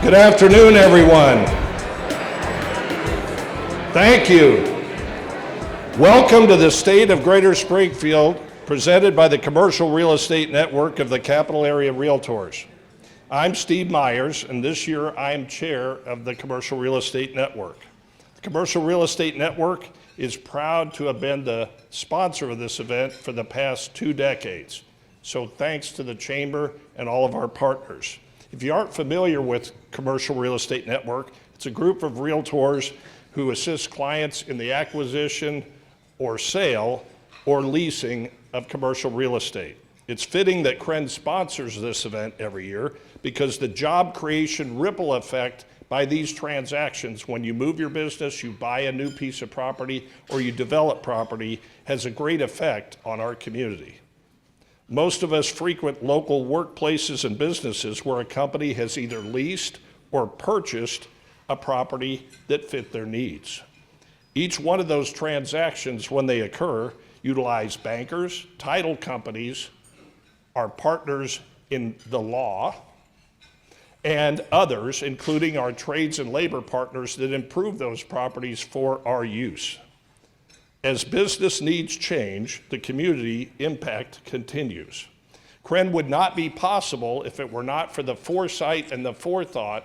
Good afternoon, everyone. Thank you. Welcome to the State of Greater Springfield, presented by the Commercial Real Estate Network of the Capital Area Realtors. I'm Steve Myers, and this year I am chair of the Commercial Real Estate Network. The Commercial Real Estate Network is proud to have been the sponsor of this event for the past 2 decades. So thanks to the Chamber and all of our partners. If you aren't familiar with Commercial Real Estate Network, it's a group of realtors who assist clients in the acquisition or sale or leasing of commercial real estate. It's fitting that CREN sponsors this event every year because the job creation ripple effect by these transactions, when you move your business, you buy a new piece of property, or you develop property, has a great effect on our community. Most of us frequent local workplaces and businesses where a company has either leased or purchased a property that fit their needs. Each one of those transactions, when they occur, utilize bankers, title companies, our partners in the law, and others, including our trades and labor partners that improve those properties for our use. As business needs change, the community impact continues. CREN would not be possible if it were not for the foresight and the forethought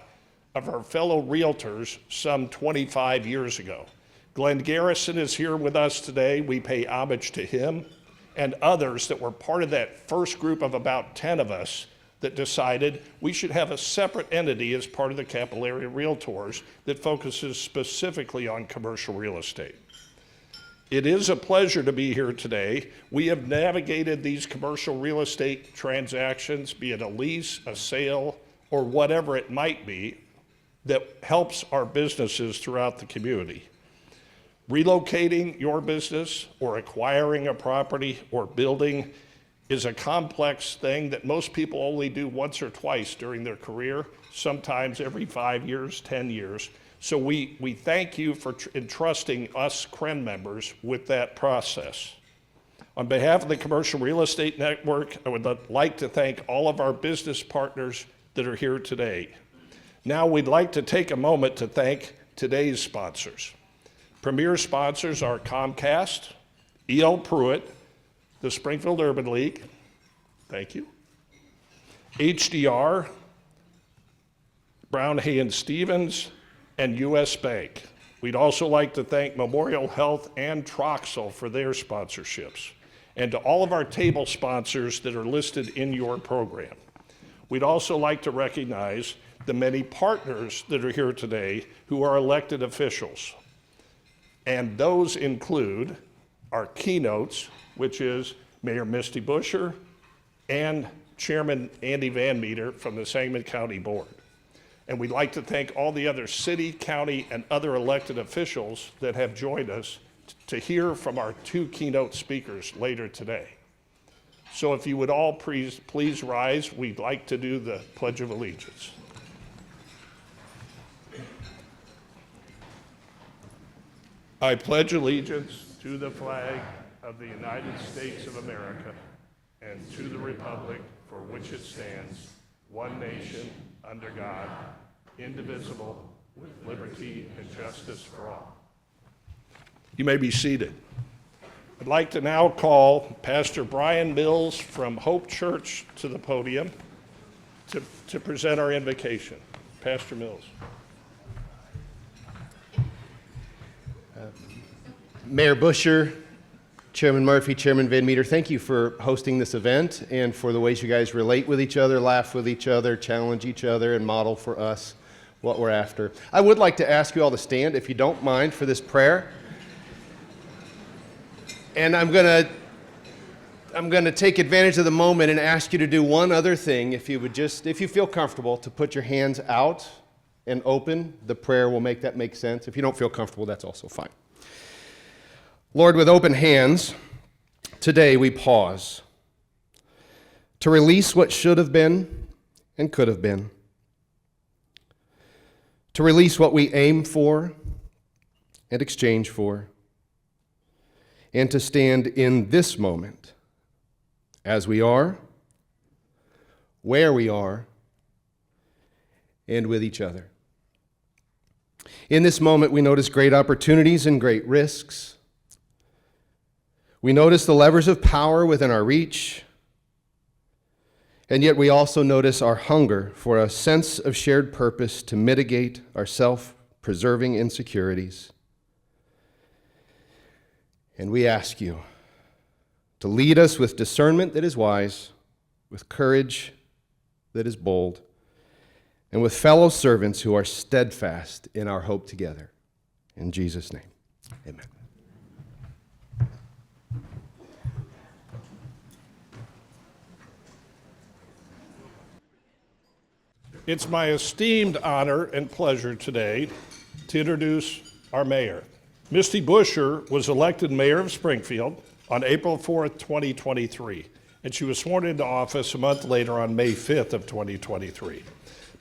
of our fellow realtors some 25 years ago. Glenn Garrison is here with us today. We pay homage to him and others that were part of that first group of about 10 of us that decided we should have a separate entity as part of the Capital Area Realtors that focuses specifically on commercial real estate. It is a pleasure to be here today. We have navigated these commercial real estate transactions, be it a lease, a sale, or whatever it might be, that helps our businesses throughout the community. Relocating your business or acquiring a property or building is a complex thing that most people only do once or twice during their career, sometimes every 5 years, 10 years. So we thank you for entrusting us CREN members with that process. On behalf of the Commercial Real Estate Network, I would like to thank all of our business partners that are here today. Now we'd like to take a moment to thank today's sponsors. Premier sponsors are Comcast, E.L. Pruitt, the Springfield Urban League, thank you, HDR, Brown Hay and Stevens, and U.S. Bank. We'd also like to thank Memorial Health and Troxel for their sponsorships, and to all of our table sponsors that are listed in your program. We'd also like to recognize the many partners that are here today who are elected officials. And those include our keynotes, which is Mayor Misty Buscher and Chairman Andy Van Meter from the Sangamon County Board. And we'd like to thank all the other city, county, and other elected officials that have joined us to hear from our 2 keynote speakers later today. So if you would all please rise, we'd like to do the Pledge of Allegiance. I pledge allegiance to the flag of the United States of America and to the republic for which it stands, one nation, under God, indivisible, with liberty and justice for all. You may be seated. I'd like to now call Pastor Brian Mills from Hope Church to the podium to present our invocation. Pastor Mills. Mayor Buscher, Chairman Murphy, Chairman Van Meter, thank you for hosting this event and for the ways you guys relate with each other, laugh with each other, challenge each other, and model for us what we're after. I would like to ask you all to stand, if you don't mind, for this prayer. And I'm going to take advantage of the moment and ask you to do one other thing. If you feel comfortable, to put your hands out and open. The prayer will make that make sense. If you don't feel comfortable, that's also fine. Lord, with open hands, today we pause to release what should have been and could have been, to release what we aim for and exchange for, and to stand in this moment as we are, where we are, and with each other. In this moment, we notice great opportunities and great risks. We notice the levers of power within our reach, and yet we also notice our hunger for a sense of shared purpose to mitigate our self-preserving insecurities. And we ask you to lead us with discernment that is wise, with courage that is bold, and with fellow servants who are steadfast in our hope together. In Jesus' name, amen. It's my esteemed honor and pleasure today to introduce our mayor. Misty Busher was elected mayor of Springfield on April 4th, 2023, and she was sworn into office a month later on May 5th of 2023.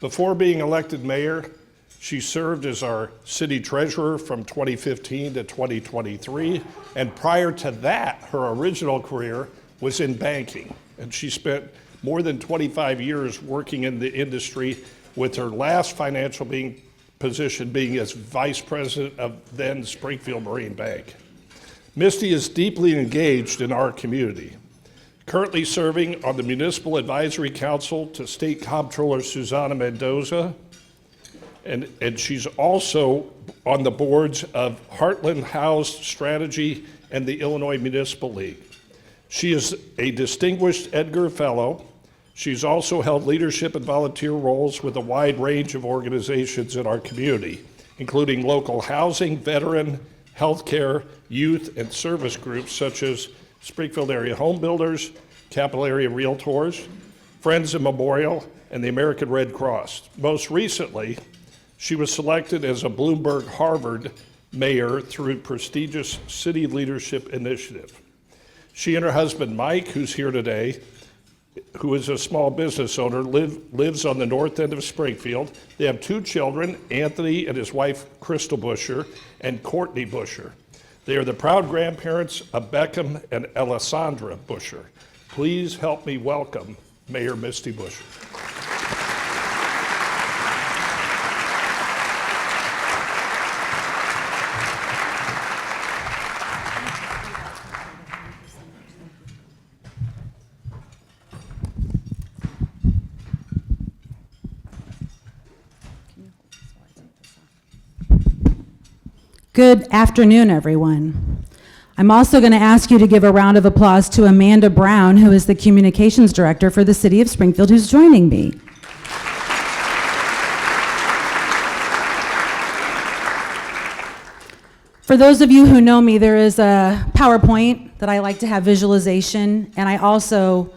Before being elected mayor, she served as our city treasurer from 2015 to 2023, and prior to that, her original career was in banking, and she spent more than 25 years working in the industry, with her last financial position being as vice president of then Springfield Marine Bank. Misty is deeply engaged in our community, currently serving on the Municipal Advisory Council to State Comptroller Susana Mendoza, and she's also on the boards of Heartland House Strategy and the Illinois Municipal League. She is a distinguished Edgar Fellow. She's also held leadership and volunteer roles with a wide range of organizations in our community, including local housing, veteran, healthcare, youth, and service groups such as Springfield Area Home Builders, Capital Area Realtors, Friends and Memorial, and the American Red Cross. Most recently, she was selected as a Bloomberg Harvard mayor through prestigious City Leadership Initiative. She and her husband, Mike, who's here today, who is a small business owner, lives on the north end of Springfield. They have 2 children, Anthony and his wife, Crystal Busher, and Courtney Busher. They are the proud grandparents of Beckham and Alessandra Busher. Please help me welcome Mayor Misty Busher. Good afternoon, everyone. I'm also going to ask you to give a round of applause to Amanda Brown, who is the Communications Director for the City of Springfield, who's joining me. For those of you who know me, there is a PowerPoint that I like to have visualization, and I also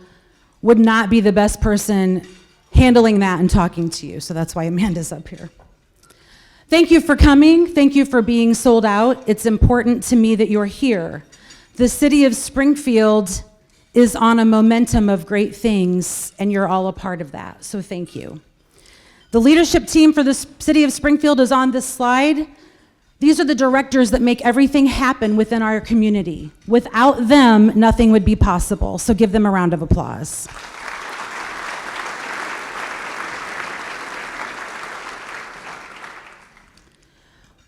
would not be the best person handling that and talking to you, so that's why Amanda's up here. Thank you for coming. Thank you for being sold out. It's important to me that you're here. The city of Springfield is on a momentum of great things, and you're all a part of that, so thank you. The leadership team for the city of Springfield is on this slide. These are the directors that make everything happen within our community. Without them, nothing would be possible, so give them a round of applause.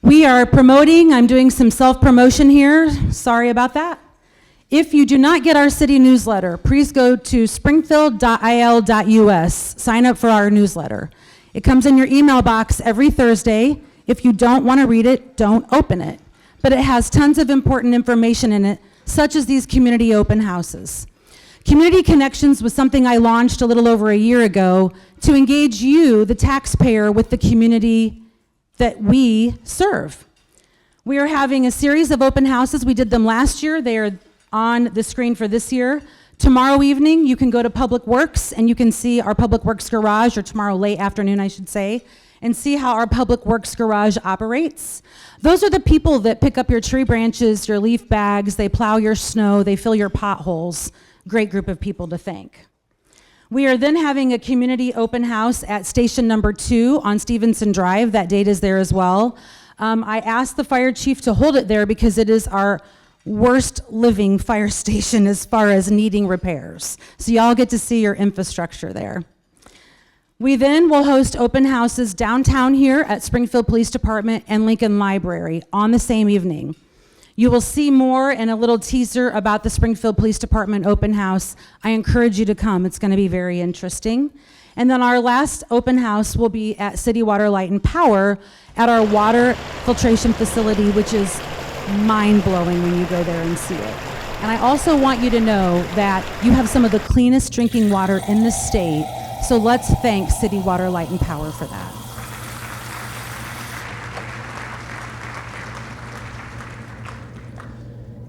We are promoting, I'm doing some self-promotion here, sorry about that. If you do not get our city newsletter, please go to springfield.il.us, sign up for our newsletter. It comes in your email box every Thursday. If you don't want to read it, don't open it. But it has tons of important information in it, such as these community open houses. Community Connections was something I launched a little over a year ago to engage you, the taxpayer, with the community that we serve. We are having a series of open houses. We did them last year. They are on the screen for this year. Tomorrow evening, you can go to Public Works and you can see our Public Works garage, or tomorrow late afternoon, I should say, and see how our Public Works garage operates. Those are the people that pick up your tree branches, your leaf bags, they plow your snow, they fill your potholes. Great group of people to thank. We are then having a community open house at station number 2 on Stevenson Drive. That date is there as well. I asked the fire chief to hold it there because it is our worst living fire station as far as needing repairs. So y'all get to see your infrastructure there. We then will host open houses downtown here at Springfield Police Department and Lincoln Library on the same evening. You will see more in a little teaser about the Springfield Police Department open house. I encourage you to come. It's going to be very interesting. And then our last open house will be at City Water, Light, and Power at our water filtration facility, which is mind-blowing when you go there and see it. And I also want you to know that you have some of the cleanest drinking water in the state, so let's thank City Water, Light, and Power for that.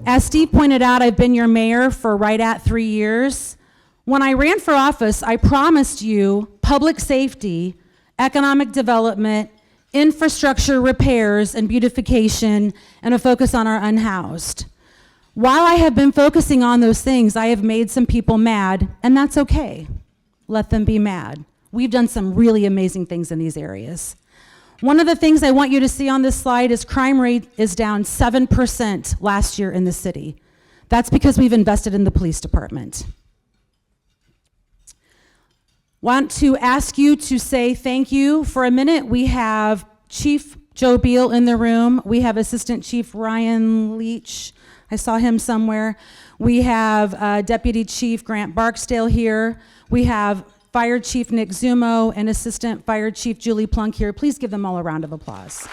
As Steve pointed out, I've been your mayor for right at 3 years. When I ran for office, I promised you public safety, economic development, infrastructure repairs and beautification, and a focus on our unhoused. While I have been focusing on those things, I have made some people mad, and that's okay. Let them be mad. We've done some really amazing things in these areas. One of the things I want you to see on this slide is crime rate is down 7% last year in the city. That's because we've invested in the police department. Want to ask you to say thank you for a minute. We have Chief Joe Beal in the room. We have Assistant Chief Ryan Leach. I saw him somewhere. We have Deputy Chief Grant Barksdale here. We have Fire Chief Nick Zumo and Assistant Fire Chief Julie Plunk here. Please give them all a round of applause.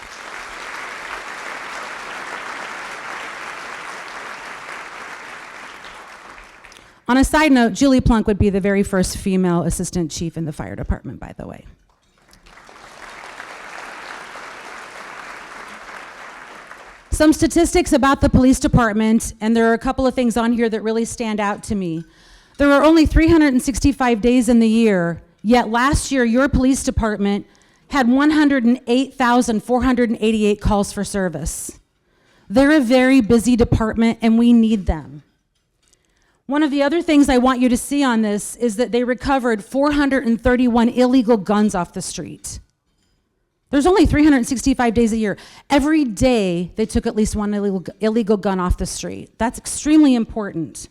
On a side note, Julie Plunk would be the very first female assistant chief in the fire department, by the way. Some statistics about the police department, and there are a couple of things on here that really stand out to me. There are only 365 days in the year, yet last year your police department had 108,488 calls for service. They're a very busy department and we need them. One of the other things I want you to see on this is that they recovered 431 illegal guns off the street. There's only 365 days a year. Every day they took at least one illegal gun off the street. That's extremely important.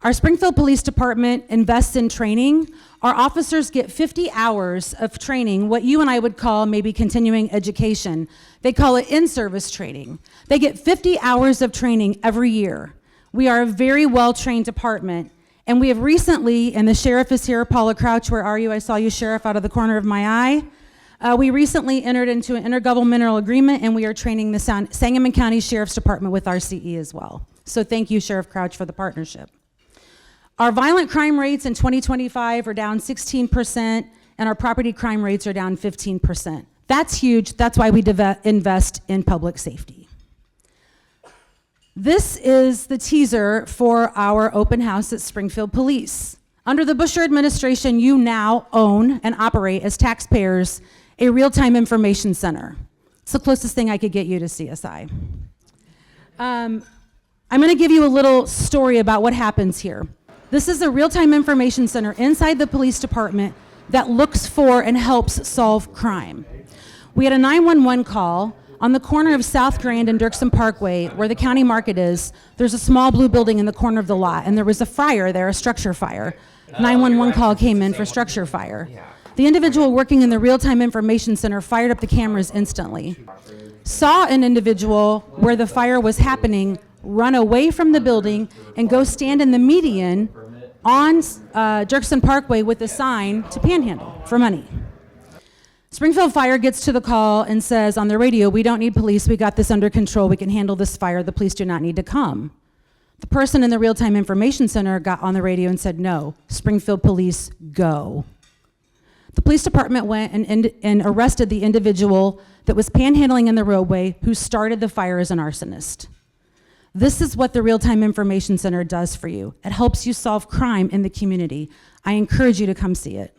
Our Springfield Police Department invests in training. Our officers get 50 hours of training, what you and I would call maybe continuing education. They call it in-service training. They get 50 hours of training every year. We are a very well-trained department, and we have recently, and the sheriff is here, Paula Crouch, where are you? I saw you, Sheriff, out of the corner of my eye. We recently entered into an intergovernmental agreement, and we are training the Sangamon County Sheriff's Department with RCE as well. So thank you, Sheriff Crouch, for the partnership. Our violent crime rates in 2025 are down 16%, and our property crime rates are down 15%. That's huge. That's why we invest in public safety. This is the teaser for our open house at Springfield Police. Under the Bush administration, you now own and operate as taxpayers a real-time information center. It's the closest thing I could get you to CSI. I'm going to give you a little story about what happens here. This is a real-time information center inside the police department that looks for and helps solve crime. We had a 911 call on the corner of South Grand and Dirksen Parkway, where the county market is. There's a small blue building in the corner of the lot, and there was a fire there, a structure fire. 911 call came in for structure fire. The individual working in the real-time information center fired up the cameras instantly. Saw an individual where the fire was happening run away from the building and go stand in the median on Dirksen Parkway with a sign to panhandle for money. Springfield Fire gets to the call and says on the radio, "We don't need police, we got this under control, we can handle this fire, the police do not need to come." The person in the real-time information center got on the radio and said, "No, Springfield Police, go." The police department went and arrested the individual that was panhandling in the roadway who started the fire as an arsonist. This is what the Real-Time Information Center does for you. It helps you solve crime in the community. I encourage you to come see it.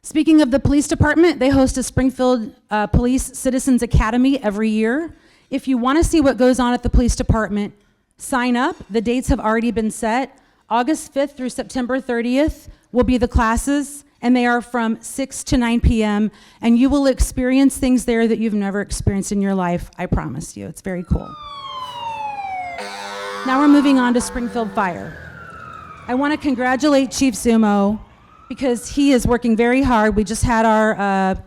Speaking of the police department, they host a Springfield Police Citizens Academy every year. If you want to see what goes on at the police department, sign up. The dates have already been set. August 5th through September 30th will be the classes, and they are from 6 to 9 p.m., and you will experience things there that you've never experienced in your life, I promise you. It's very cool. Now we're moving on to Springfield Fire. I want to congratulate Chief Zumo because he is working very hard. We just had our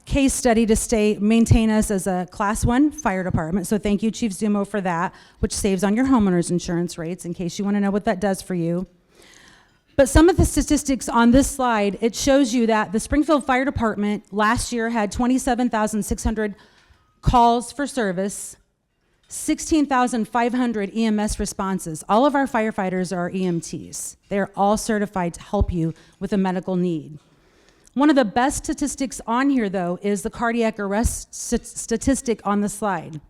case study to maintain us as a Class 1 fire department. So thank you, Chief Zumo, for that, which saves on your homeowner's insurance rates, in case you want to know what that does for you. But some of the statistics on this slide, it shows you that the Springfield Fire Department last year had 27,600 calls for service, 16,500 EMS responses. All of our firefighters are EMTs. They're all certified to help you with a medical need. One of the best statistics on here, though, is the cardiac arrest statistic on the slide.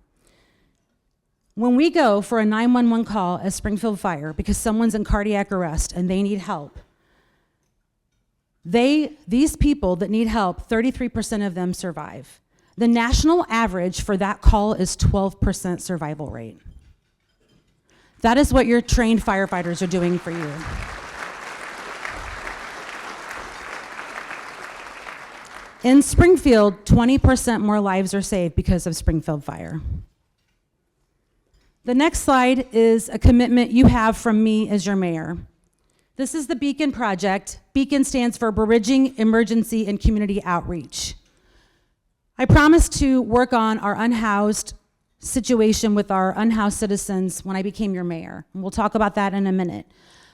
When we go for a 911 call as Springfield Fire because someone's in cardiac arrest and they need help, these people that need help, 33% of them survive. The national average for that call is 12% survival rate. That is what your trained firefighters are doing for you. In Springfield, 20% more lives are saved because of Springfield Fire. The next slide is a commitment you have from me as your mayor. This is the Beacon Project. Beacon stands for Bridging Emergency and Community Outreach. I promised to work on our unhoused situation with our unhoused citizens when I became your mayor, and we'll talk about that in a minute.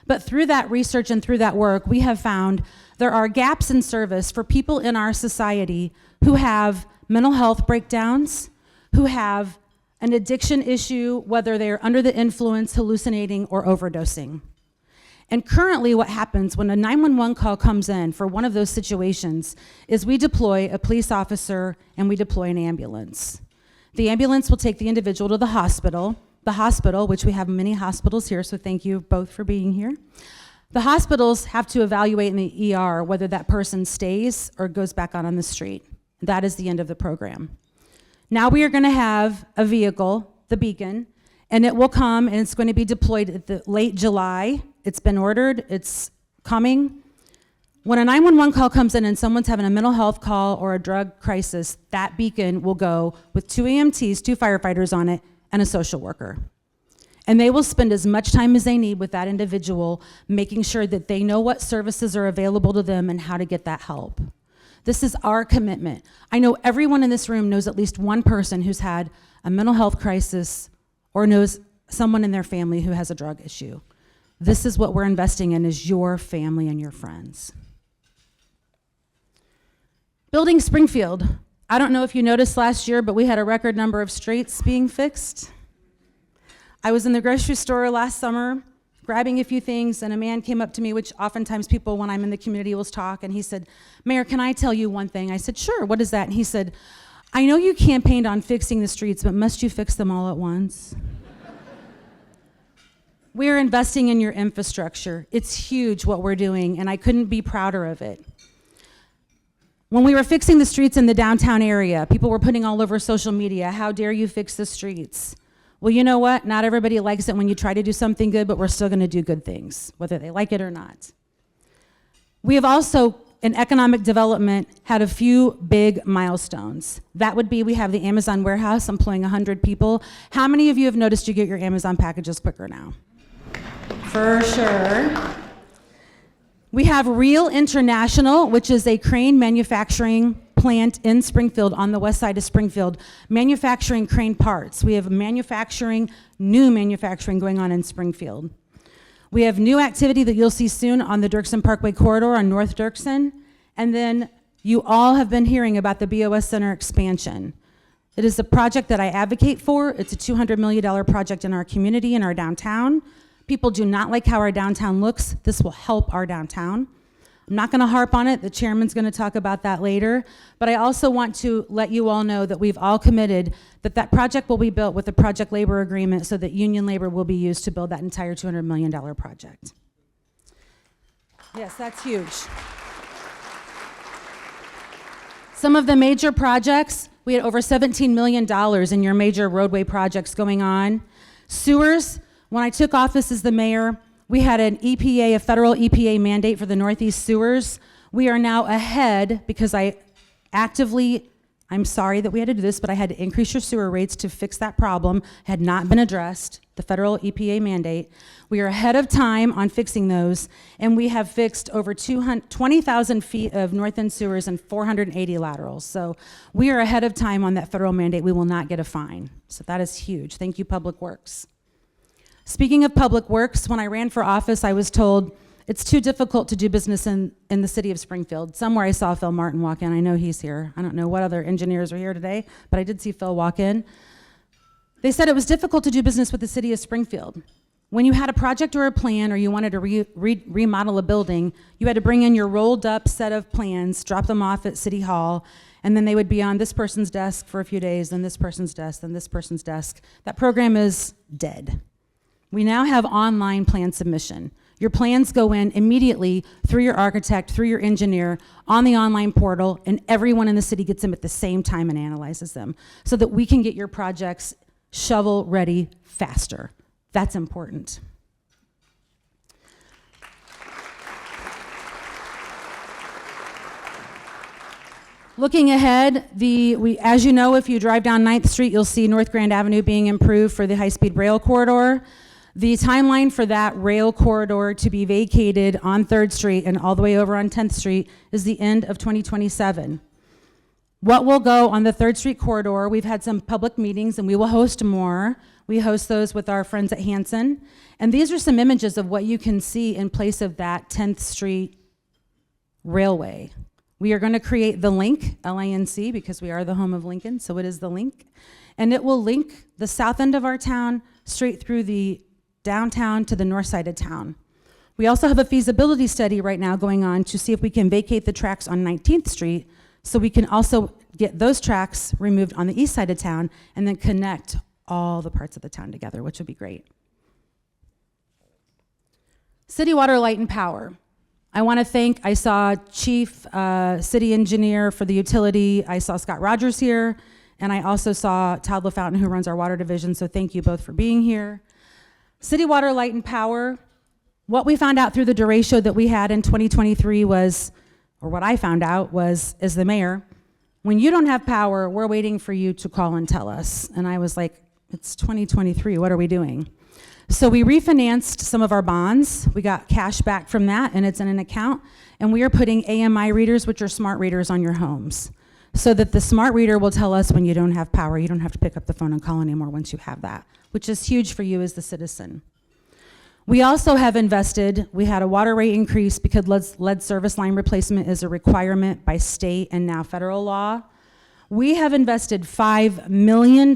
But through that research and through that work, we have found there are gaps in service for people in our society who have mental health breakdowns, who have an addiction issue, whether they're under the influence, hallucinating, or overdosing. And currently what happens when a 911 call comes in for one of those situations is we deploy a police officer and we deploy an ambulance. The ambulance will take the individual to the hospital, which we have many hospitals here, so thank you both for being here. The hospitals have to evaluate in the ER whether that person stays or goes back out on the street. That is the end of the program. Now we are going to have a vehicle, the Beacon, and it will come and it's going to be deployed at the late July. It's been ordered, it's coming. When a 911 call comes in and someone's having a mental health call or a drug crisis, that Beacon will go with 2 EMTs, 2 firefighters on it, and a social worker. And they will spend as much time as they need with that individual, making sure that they know what services are available to them and how to get that help. This is our commitment. I know everyone in this room knows at least one person who's had a mental health crisis or knows someone in their family who has a drug issue. This is what we're investing in, is your family and your friends. Building Springfield. I don't know if you noticed last year, but we had a record number of streets being fixed. I was in the grocery store last summer grabbing a few things, and a man came up to me, which oftentimes people when I'm in the community will talk, and he said, "Mayor, can I tell you one thing?" I said, "Sure, what is that?" And he said, "I know you campaigned on fixing the streets, but must you fix them all at once?" We're investing in your infrastructure. It's huge what we're doing, and I couldn't be prouder of it. When we were fixing the streets in the downtown area, people were putting all over social media, "How dare you fix the streets?" Well, you know what? Not everybody likes it when you try to do something good, but we're still going to do good things, whether they like it or not. We have also, in economic development, had a few big milestones. That would be, we have the Amazon warehouse employing 100 people. How many of you have noticed you get your Amazon packages quicker now? For sure. We have Real International, which is a crane manufacturing plant in Springfield, on the west side of Springfield, manufacturing crane parts. We have new manufacturing going on in Springfield. We have new activity that you'll see soon on the Dirksen Parkway corridor on North Dirksen. And then you all have been hearing about the BOS Center expansion. It is a project that I advocate for. It's a $200 million project in our community, in our downtown. People do not like how our downtown looks. This will help our downtown. I'm not going to harp on it. The chairman's going to talk about that later. But I also want to let you all know that we've all committed that that project will be built with a project labor agreement so that union labor will be used to build that entire $200 million project. Yes, that's huge. Some of the major projects, we had over $17 million in your major roadway projects going on. Sewers, when I took office as the mayor, we had an EPA, a federal EPA mandate for the Northeast sewers. We are now ahead because I'm I'm sorry that we had to do this, but I had to increase your sewer rates to fix that problem. It had not been addressed, the federal EPA mandate. We are ahead of time on fixing those, and we have fixed over 20,000 feet of north end sewers and 480 laterals. So we are ahead of time on that federal mandate. We will not get a fine. So that is huge. Thank you, Public Works. Speaking of Public Works, when I ran for office, I was told it's too difficult to do business in the city of Springfield. Somewhere I saw Phil Martin walk in. I know he's here. I don't know what other engineers are here today, but I did see Phil walk in. They said it was difficult to do business with the city of Springfield. When you had a project or a plan, or you wanted to remodel a building, you had to bring in your rolled up set of plans, drop them off at City Hall, and then they would be on this person's desk for a few days, then this person's desk, then this person's desk. That program is dead. We now have online plan submission. Your plans go in immediately through your architect, through your engineer, on the online portal, and everyone in the city gets them at the same time and analyzes them so that we can get your projects shovel ready faster. That's important. Looking ahead, as you know, if you drive down 9th Street, you'll see North Grand Avenue being improved for the high-speed rail corridor. The timeline for that rail corridor to be vacated on 3rd Street and all the way over on 10th Street is the end of 2027. What will go on the 3rd Street corridor, we've had some public meetings and we will host more. We host those with our friends at Hanson. And these are some images of what you can see in place of that 10th Street railway. We are going to create the link, L-I-N-C, because we are the home of Lincoln, so it is the link. And it will link the south end of our town straight through the downtown to the north side of town. We also have a feasibility study right now going on to see if we can vacate the tracks on 19th Street so we can also get those tracks removed on the east side of town and then connect all the parts of the town together, which would be great. City Water, Light, and Power. I saw Chief City Engineer for the utility. I saw Scott Rogers here, and I also saw Todd LaFountain, who runs our water division, so thank you both for being here. City Water, Light, and Power, what we found out through the derecho that we had in 2023 was, or what I found out was, as the mayor, when you don't have power, we're waiting for you to call and tell us. And I was like, it's 2023, what are we doing? So we refinanced some of our bonds. We got cash back from that, and it's in an account. And we are putting AMI readers, which are smart readers, on your homes, so that the smart reader will tell us when you don't have power. You don't have to pick up the phone and call anymore once you have that, which is huge for you as the citizen. We also have invested, we had a water rate increase because lead service line replacement is a requirement by state and now federal law. We have invested $5 million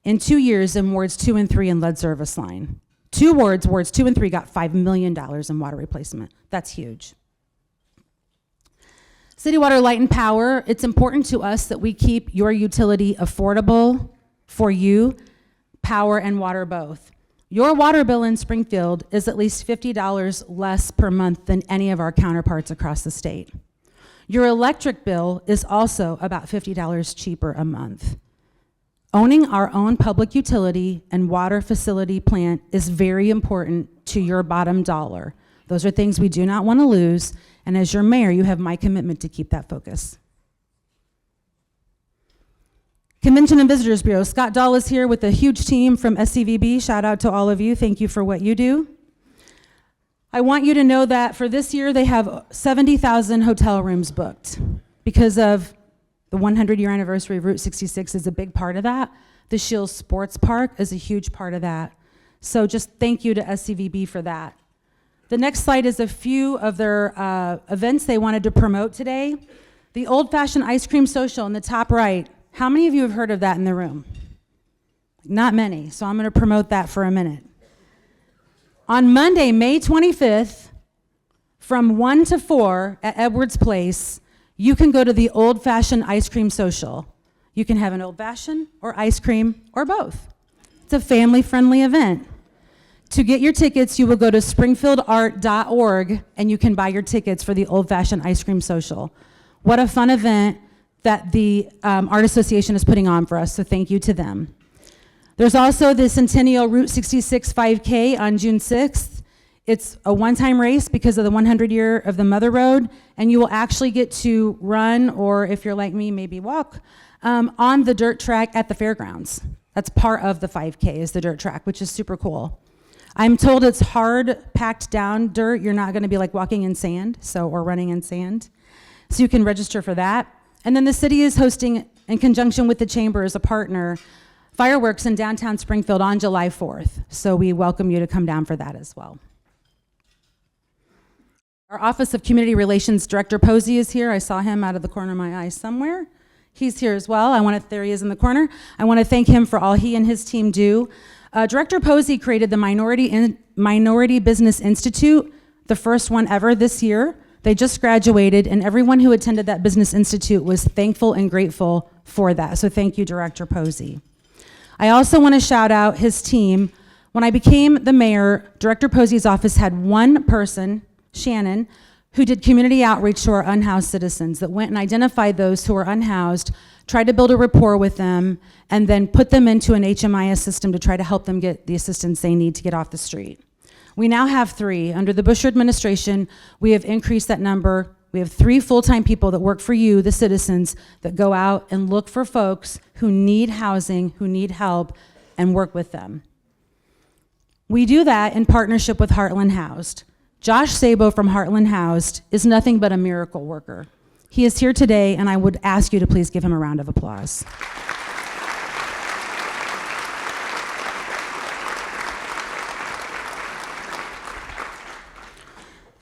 in 2 years in wards 2 and 3 in lead service line. Wards 2 and 3 got $5 million in water replacement. That's huge. City Water, Light, and Power, it's important to us that we keep your utility affordable for you, power and water both. Your water bill in Springfield is at least $50 less per month than any of our counterparts across the state. Your electric bill is also about $50 cheaper a month. Owning our own public utility and water facility plant is very important to your bottom dollar. Those are things we do not want to lose, and as your mayor, you have my commitment to keep that focus. Convention and Visitors Bureau. Scott Dahl is here with a huge team from SCVB. Shout out to all of you. Thank you for what you do. I want you to know that for this year, they have 70,000 hotel rooms booked because of the 100-year anniversary of Route 66 is a big part of that. The Shields Sports Park is a huge part of that. So just thank you to SCVB for that. The next slide is a few of their events they wanted to promote today. The Old Fashioned Ice Cream Social in the top right. How many of you have heard of that in the room? Not many, so I'm going to promote that for a minute. On Monday, May 25th, from 1 to 4 at Edwards Place, you can go to the Old Fashioned Ice Cream Social. You can have an old fashioned or ice cream or both. It's a family-friendly event. To get your tickets, you will go to springfieldart.org and you can buy your tickets for the Old Fashioned Ice Cream Social. What a fun event that the Art Association is putting on for us, so thank you to them. There's also the Centennial Route 66 5K on June 6th. It's a one-time race because of the 100 year of the Mother Road, and you will actually get to run, or if you're like me, maybe walk, on the dirt track at the fairgrounds. That's part of the 5K is the dirt track, which is super cool. I'm told it's hard, packed down dirt. You're not gonna be like walking in sand, or running in sand. So you can register for that. And then the city is hosting, in conjunction with the chamber as a partner, fireworks in downtown Springfield on July 4th. So we welcome you to come down for that as well. Our Office of Community Relations Director Posey is here. I saw him out of the corner of my eye somewhere. He's here as well. There he is in the corner. I want to thank him for all he and his team do. Director Posey created the Minority Business Institute, the first one ever this year. They just graduated, and everyone who attended that Business Institute was thankful and grateful for that. So thank you, Director Posey. I also want to shout out his team. When I became the mayor, Director Posey's office had one person, Shannon, who did community outreach to our unhoused citizens, that went and identified those who were unhoused, tried to build a rapport with them, and then put them into an HMIS system to try to help them get the assistance they need to get off the street. We now have 3. Under the Bush administration, we have increased that number. We have 3 full-time people that work for you, the citizens, that go out and look for folks who need housing, who need help, and work with them. We do that in partnership with Heartland Housed. Josh Sabo from Heartland Housed is nothing but a miracle worker. He is here today, and I would ask you to please give him a round of applause.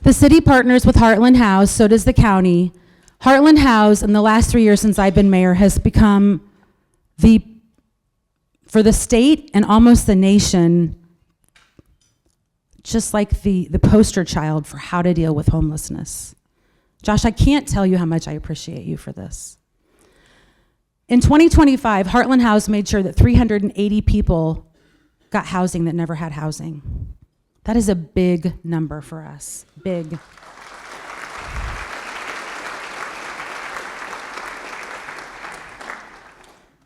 The city partners with Heartland House, so does the county. Heartland House, in the last 3 years since I've been mayor, has become for the state and almost the nation, just like the poster child for how to deal with homelessness. Josh, I can't tell you how much I appreciate you for this. In 2025, Heartland House made sure that 380 people got housing that never had housing. That is a big number for us, big.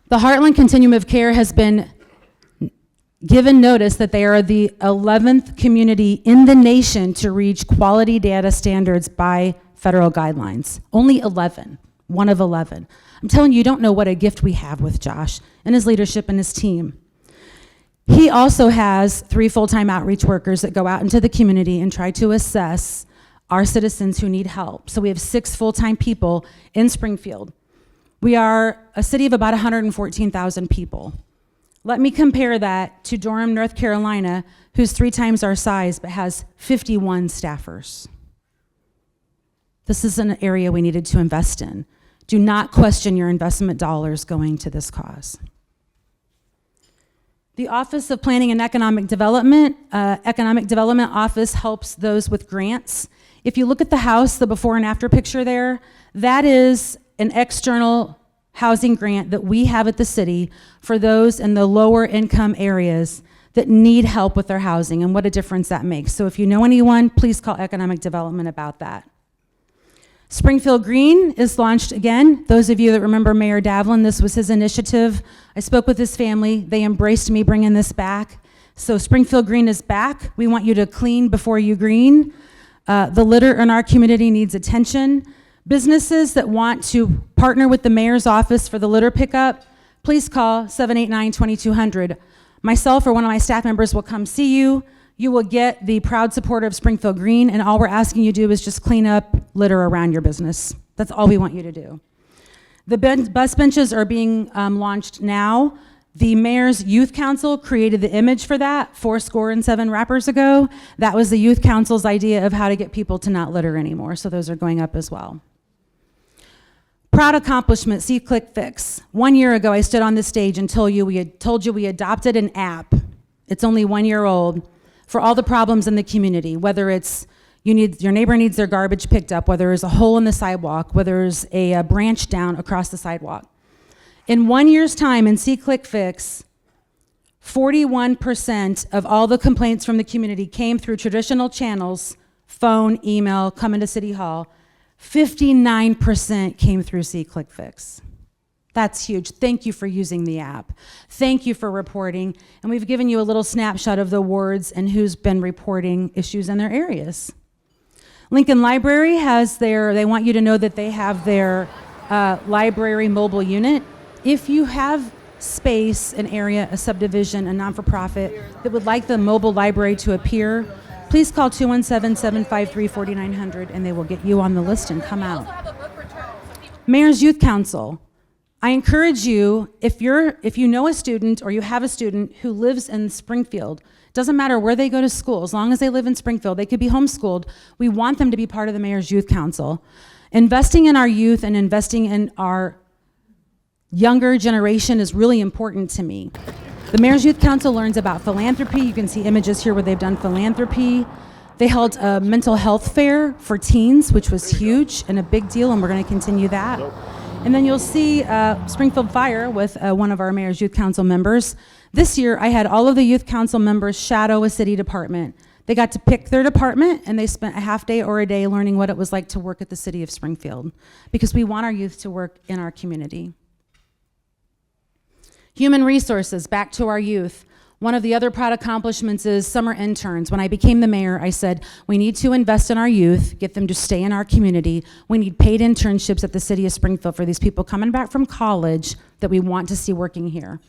The Heartland Continuum of Care has been given notice that they are the 11th community in the nation to reach quality data standards by federal guidelines. Only 11, one of 11. I'm telling you, you don't know what a gift we have with Josh and his leadership and his team. He also has 3 full-time outreach workers that go out into the community and try to assess our citizens who need help. So we have 6 full-time people in Springfield. We are a city of about 114,000 people. Let me compare that to Durham, North Carolina, who's 3 times our size but has 51 staffers. This is an area we needed to invest in. Do not question your investment dollars going to this cause. The Office of Planning and Economic Development Office helps those with grants. If you look at the house, the before and after picture there, that is an external housing grant that we have at the city for those in the lower income areas that need help with their housing, and what a difference that makes. So if you know anyone, please call Economic Development about that. Springfield Green is launched again. Those of you that remember Mayor Davlin, this was his initiative. I spoke with his family. They embraced me bringing this back. So Springfield Green is back. We want you to clean before you green. The litter in our community needs attention. Businesses that want to partner with the mayor's office for the litter pickup, please call 789-2200. Myself or one of my staff members will come see you. You will get the proud support of Springfield Green, and all we're asking you to do is just clean up litter around your business. That's all we want you to do. The bus benches are being launched now. The Mayor's Youth Council created the image for that 7 wrappers ago. That was the Youth Council's idea of how to get people to not litter anymore, so those are going up as well. Proud accomplishment, See, Click, Fix. 1 year ago, I stood on this stage and told you we adopted an app. It's only 1 year old for all the problems in the community, whether it's your neighbor needs their garbage picked up, whether there's a hole in the sidewalk, whether there's a branch down across the sidewalk. In 1 year's time in See, Click, Fix, 41% of all the complaints from the community came through traditional channels, phone, email, come into City Hall. 59% came through See, Click, Fix. That's huge. Thank you for using the app. Thank you for reporting. And we've given you a little snapshot of the wards and who's been reporting issues in their areas. Lincoln Library they want you to know that they have their library mobile unit. If you have space, an area, a subdivision, a non-for-profit that would like the mobile library to appear, please call 217-753-4900 and they will get you on the list and come out. Mayor's Youth Council. I encourage you, if you know a student or you have a student who lives in Springfield, doesn't matter where they go to school, as long as they live in Springfield, they could be homeschooled, we want them to be part of the Mayor's Youth Council. Investing in our youth and investing in our younger generation is really important to me. The Mayor's Youth Council learns about philanthropy. You can see images here where they've done philanthropy. They held a mental health fair for teens, which was huge and a big deal, and we're going to continue that. And then you'll see Springfield Fire with one of our Mayor's Youth Council members. This year, I had all of the Youth Council members shadow a city department. They got to pick their department, and they spent a half day or a day learning what it was like to work at the city of Springfield, because we want our youth to work in our community. Human resources, back to our youth. One of the other proud accomplishments is summer interns. When I became the mayor, I said, we need to invest in our youth, get them to stay in our community. We need paid internships at the city of Springfield for these people coming back from college that we want to see working here.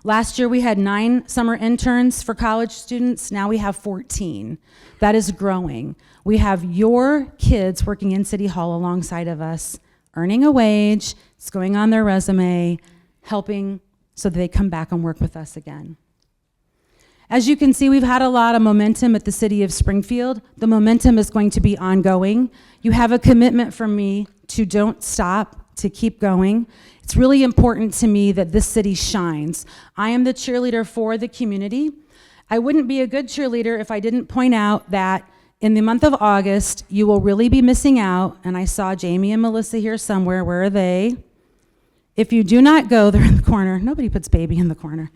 Last year, we had 9 summer interns for college students. Now we have 14. That is growing. We have your kids working in City Hall alongside of us, earning a wage, it's going on their resume, helping so that they come back and work with us again. As you can see, we've had a lot of momentum at the city of Springfield. The momentum is going to be ongoing. You have a commitment from me to don't stop, to keep going. It's really important to me that this city shines. I am the cheerleader for the community. I wouldn't be a good cheerleader if I didn't point out that in the month of August, you will really be missing out, and I saw Jamie and Melissa here somewhere. Where are they? If you do not go, they're in the corner. Nobody puts baby in the corner.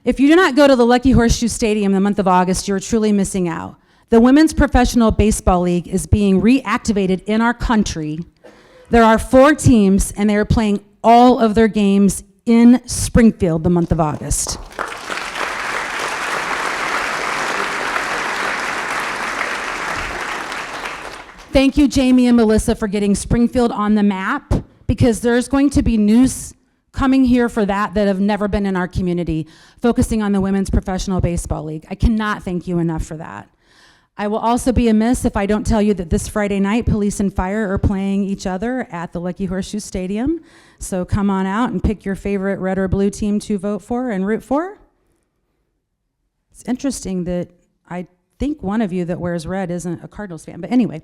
If you do not go to the Lucky Horseshoe Stadium in the month of August, you're truly missing out. The Women's Professional Baseball League is being reactivated in our country. There are 4 teams, and they are playing all of their games in Springfield the month of August. Thank you, Jamie and Melissa, for getting Springfield on the map, because there's going to be news coming here for that have never been in our community, focusing on the Women's Professional Baseball League. I cannot thank you enough for that. I will also be amiss if I don't tell you that this Friday night, police and fire are playing each other at the Lucky Horseshoe Stadium. So come on out and pick your favorite red or blue team to vote for and root for. It's interesting that I think one of you that wears red isn't a Cardinals fan, but anyway.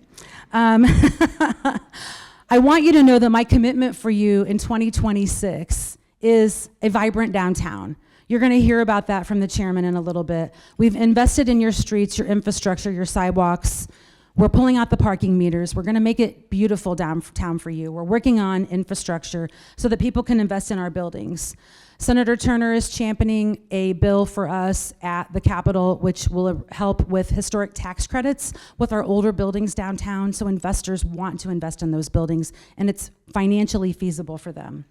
I want you to know that my commitment for you in 2026 is a vibrant downtown. You're going to hear about that from the chairman in a little bit. We've invested in your streets, your infrastructure, your sidewalks. We're pulling out the parking meters. We're going to make it beautiful downtown for you. We're working on infrastructure so that people can invest in our buildings. Senator Turner is championing a bill for us at the Capitol, which will help with historic tax credits with our older buildings downtown, so investors want to invest in those buildings, and it's financially feasible for them.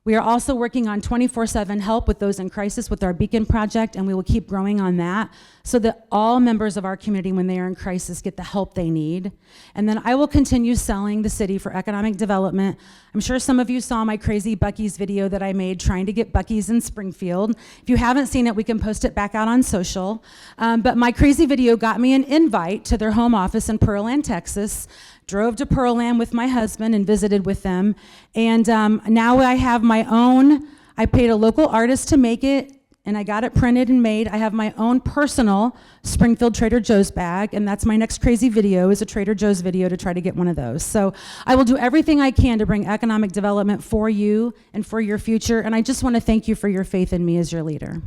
We are also working on 24/7 help with those in crisis with our Beacon project, and we will keep growing on that so that all members of our community, when they are in crisis, get the help they need. And then I will continue selling the city for economic development. I'm sure some of you saw my crazy Buc-ee's video that I made trying to get Buc-ee's in Springfield. If you haven't seen it, we can post it back out on social. But my crazy video got me an invite to their home office in Pearland, Texas. Drove to Pearland with my husband and visited with them. And now I have my own, I paid a local artist to make it, and I got it printed and made. I have my own personal Springfield Trader Joe's bag, and that's my next crazy video, is a Trader Joe's video to try to get one of those. So I will do everything I can to bring economic development for you and for your future, and I just want to thank you for your faith in me as your leader.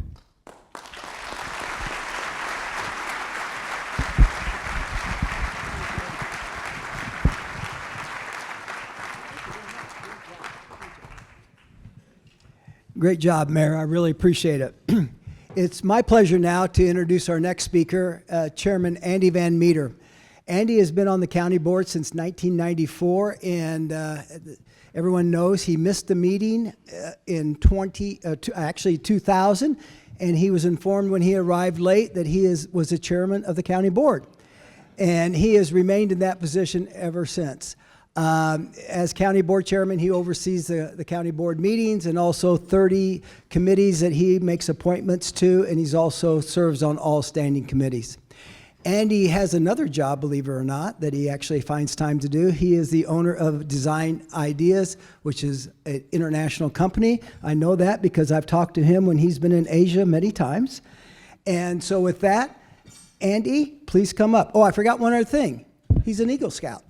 Great job, Mayor. I really appreciate it. It's my pleasure now to introduce our next speaker, Chairman Andy Van Meter. Andy has been on the county board since 1994, and everyone knows he missed the meeting in 2000, and he was informed when he arrived late that he was the chairman of the county board. And he has remained in that position ever since. As county board chairman, he oversees the county board meetings and also 30 committees that he makes appointments to, and he's also serves on all standing committees. Andy has another job, believe it or not, that he actually finds time to do. He is the owner of Design Ideas, which is an international company. I know that because I've talked to him when he's been in Asia many times. And so with that, Andy, please come up. Oh, I forgot one other thing. He's an Eagle Scout.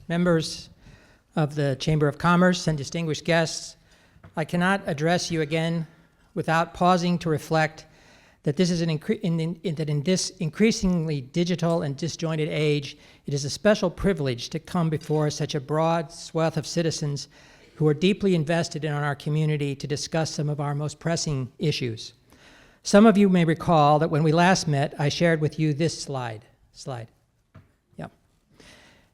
Members of the Chamber of Commerce and distinguished guests, I cannot address you again without pausing to reflect that this is in this increasingly digital and disjointed age, it is a special privilege to come before such a broad swath of citizens who are deeply invested in our community to discuss some of our most pressing issues. Some of you may recall that when we last met, I shared with you this slide. Yep.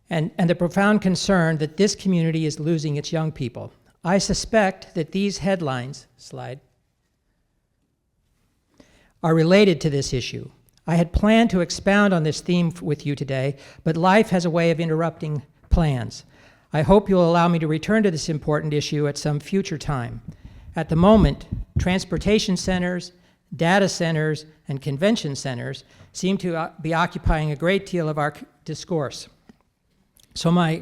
And the profound concern that this community is losing its young people. I suspect that these headlines, are related to this issue. I had planned to expound on this theme with you today, but life has a way of interrupting plans. I hope you'll allow me to return to this important issue at some future time. At the moment, transportation centers, data centers, and convention centers seem to be occupying a great deal of our discourse. So my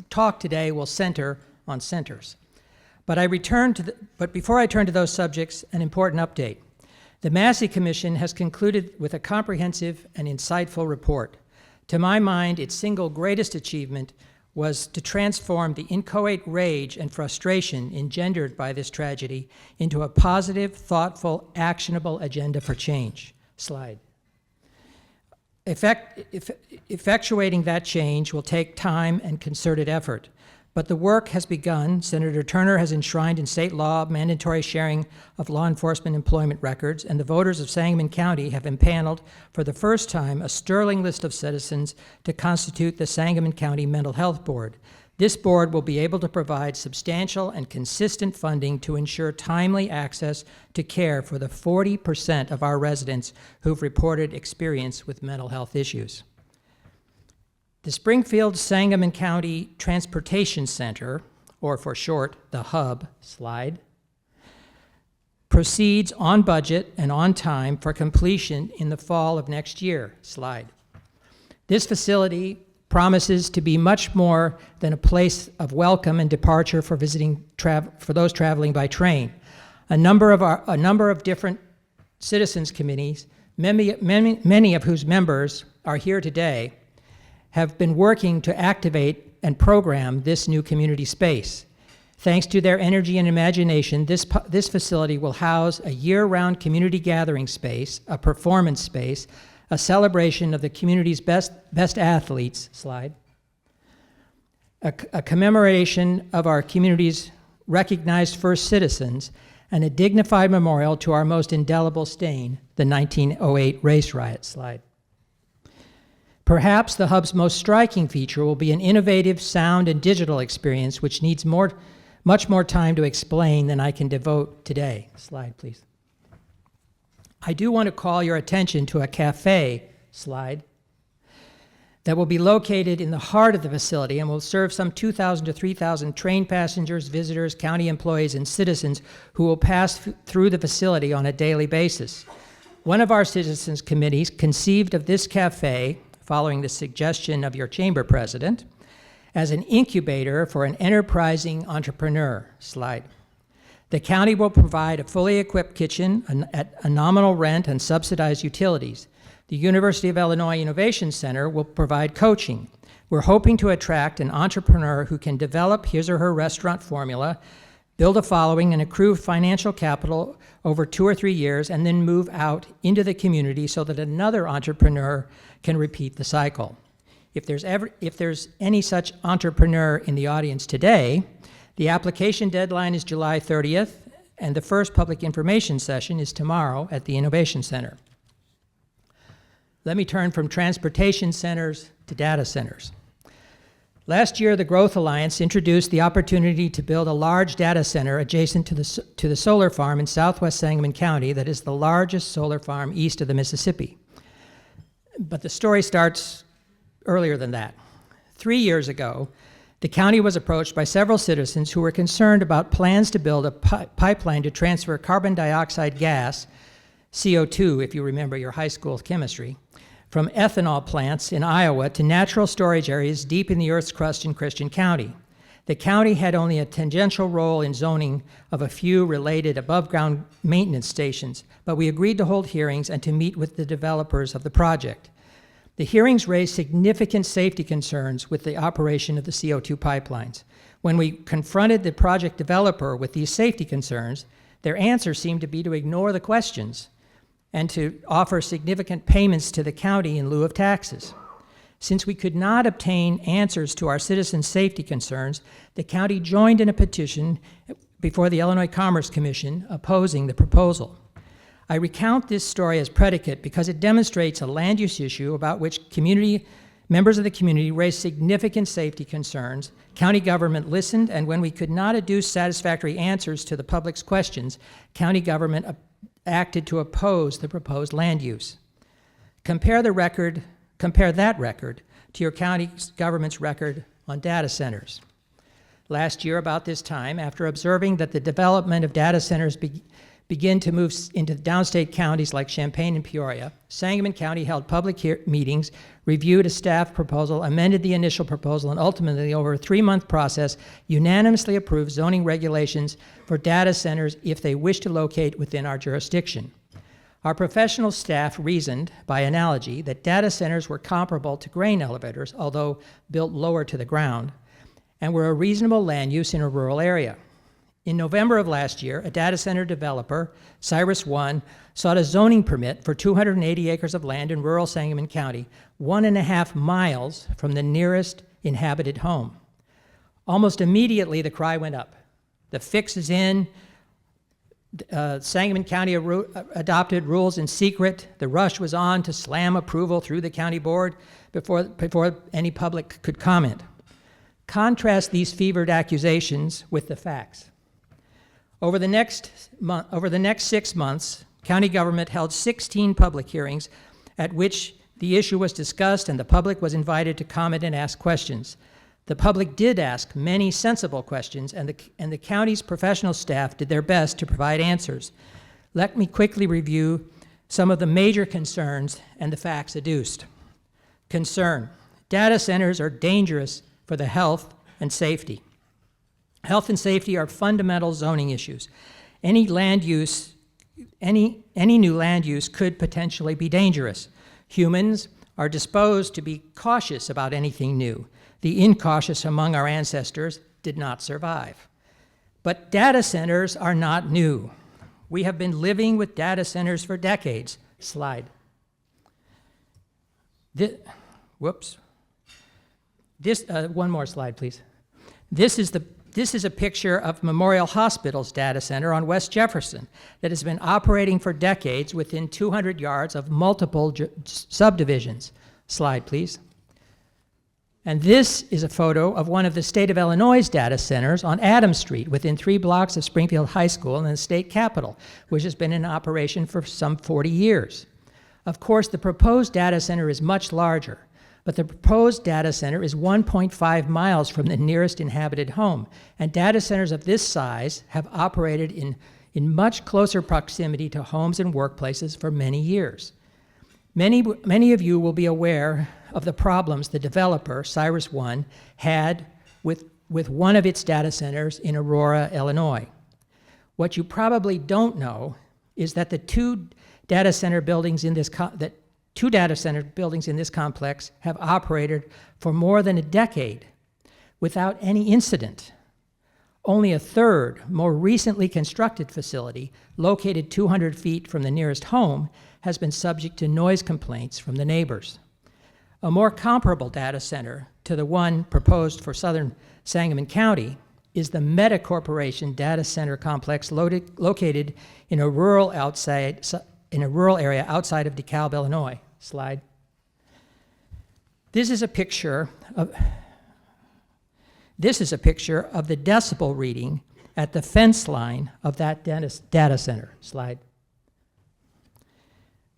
talk today will center on centers. But before I turn to those subjects, an important update. The Massey Commission has concluded with a comprehensive and insightful report. To my mind, its single greatest achievement was to transform the inchoate rage and frustration engendered by this tragedy into a positive, thoughtful, actionable agenda for change. Effectuating that change will take time and concerted effort. But the work has begun. Senator Turner has enshrined in state law mandatory sharing of law enforcement employment records, and the voters of Sangamon County have impaneled for the first time a sterling list of citizens to constitute the Sangamon County Mental Health Board. This board will be able to provide substantial and consistent funding to ensure timely access to care for the 40% of our residents who've reported experience with mental health issues. The Springfield Sangamon County Transportation Center, or for short, the HUB, proceeds on budget and on time for completion in the fall of next year. This facility promises to be much more than a place of welcome and departure for for those traveling by train. A number of different citizens committees, many of whose members are here today, have been working to activate and program this new community space. Thanks to their energy and imagination, this facility will house a year-round community gathering space, a performance space, a celebration of the community's best athletes, a commemoration of our community's recognized first citizens, and a dignified memorial to our most indelible stain, the 1908 race riot. Perhaps the hub's most striking feature will be an innovative sound and digital experience which needs much more time to explain than I can devote today. Please. I do want to call your attention to a cafe, that will be located in the heart of the facility and will serve some 2,000 to 3,000 train passengers, visitors, county employees, and citizens who will pass through the facility on a daily basis. One of our citizens committees conceived of this cafe, following the suggestion of your chamber president, as an incubator for an enterprising entrepreneur. The county will provide a fully equipped kitchen at a nominal rent and subsidized utilities. The University of Illinois Innovation Center will provide coaching. We're hoping to attract an entrepreneur who can develop his or her restaurant formula, build a following, and accrue financial capital over 2 or 3 years, and then move out into the community so that another entrepreneur can repeat the cycle. If there's any such entrepreneur in the audience today, The application deadline is July 30th, and the first public information session is tomorrow at the Innovation Center. Let me turn from transportation centers to data centers. Last year, the Growth Alliance introduced the opportunity to build a large data center adjacent to the solar farm in southwest Sangamon County that is the largest solar farm east of the Mississippi. But the story starts earlier than that. 3 years ago, the county was approached by several citizens who were concerned about plans to build a pipeline to transfer carbon dioxide gas, CO2 if you remember your high school chemistry, from ethanol plants in Iowa to natural storage areas deep in the Earth's crust in Christian County. The county had only a tangential role in zoning of a few related above-ground maintenance stations, but we agreed to hold hearings and to meet with the developers of the project. The hearings raised significant safety concerns with the operation of the CO2 pipelines. When we confronted the project developer with these safety concerns, their answer seemed to be to ignore the questions and to offer significant payments to the county in lieu of taxes. Since we could not obtain answers to our citizens' safety concerns, the county joined in a petition before the Illinois Commerce Commission opposing the proposal. I recount this story as predicate because it demonstrates a land use issue about which members of the community raised significant safety concerns. County government listened, and when we could not adduce satisfactory answers to the public's questions, county government acted to oppose the proposed land use. Compare that record to your county government's record on data centers. Last year, about this time, after observing that the development of data centers begin to move into downstate counties like Champaign and Peoria, Sangamon County held public meetings, reviewed a staff proposal, amended the initial proposal, and ultimately, over a 3-month process, unanimously approved zoning regulations for data centers if they wish to locate within our jurisdiction. Our professional staff reasoned, by analogy, that data centers were comparable to grain elevators, although built lower to the ground, and were a reasonable land use in a rural area. In November of last year, a data center developer, Cyrus One, sought a zoning permit for 280 acres of land in rural Sangamon County, 1.5 miles from the nearest inhabited home. Almost immediately, the cry went up. The fix is in. Sangamon County adopted rules in secret. The rush was on to slam approval through the county board before any public could comment. Contrast these fevered accusations with the facts. Over the next 6 months, county government held 16 public hearings at which the issue was discussed and the public was invited to comment and ask questions. The public did ask many sensible questions, and the county's professional staff did their best to provide answers. Let me quickly review some of the major concerns and the facts adduced. Concern: data centers are dangerous for the health and safety. Health and safety are fundamental zoning issues. Any new land use could potentially be dangerous. Humans are disposed to be cautious about anything new. The incautious among our ancestors did not survive. But data centers are not new. We have been living with data centers for decades. Slide. One more slide, please. This is a picture of Memorial Hospital's data center on West Jefferson that has been operating for decades within 200 yards of multiple subdivisions. Slide, please. And this is a photo of one of the state of Illinois' data centers on Adams Street within 3 blocks of Springfield High School and the state capitol, which has been in operation for some 40 years. Of course, the proposed data center is much larger, but the proposed data center is 1.5 miles from the nearest inhabited home, and data centers of this size have operated in much closer proximity to homes and workplaces for many years. Many of you will be aware of the problems the developer, Cyrus One, had with one of its data centers in Aurora, Illinois. What you probably don't know is that the two data center buildings in this complex have operated for more than a decade without any incident. Only a third, more recently constructed facility, located 200 feet from the nearest home, has been subject to noise complaints from the neighbors. A more comparable data center to the one proposed for southern Sangamon County is the Meta Corporation data center complex located in a rural area outside of DeKalb, Illinois. Slide. This is a picture of the decibel reading at the fence line of that data center. Slide.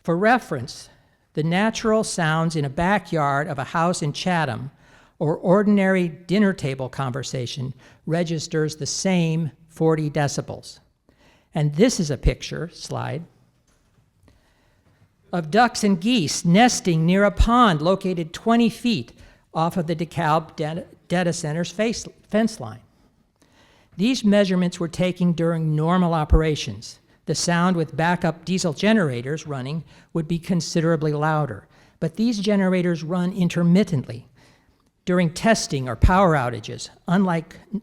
For reference, the natural sounds in a backyard of a house in Chatham or ordinary dinner table conversation registers the same 40 decibels. And this is a picture, slide, of ducks and geese nesting near a pond located 20 feet off of the DeKalb data center's fence line. These measurements were taken during normal operations. The sound with backup diesel generators running would be considerably louder, but these generators run intermittently during testing or power outages,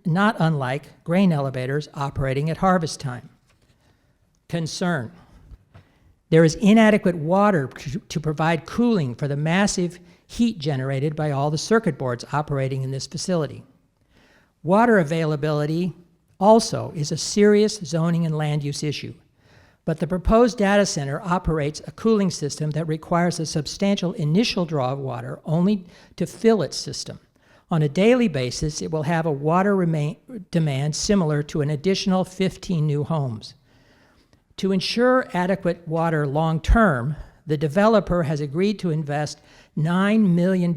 not unlike grain elevators operating at harvest time. Concern. There is inadequate water to provide cooling for the massive heat generated by all the circuit boards operating in this facility. Water availability also is a serious zoning and land use issue, but the proposed data center operates a cooling system that requires a substantial initial draw of water only to fill its system. On a daily basis, it will have a water demand similar to an additional 15 new homes. To ensure adequate water long-term, the developer has agreed to invest $9 million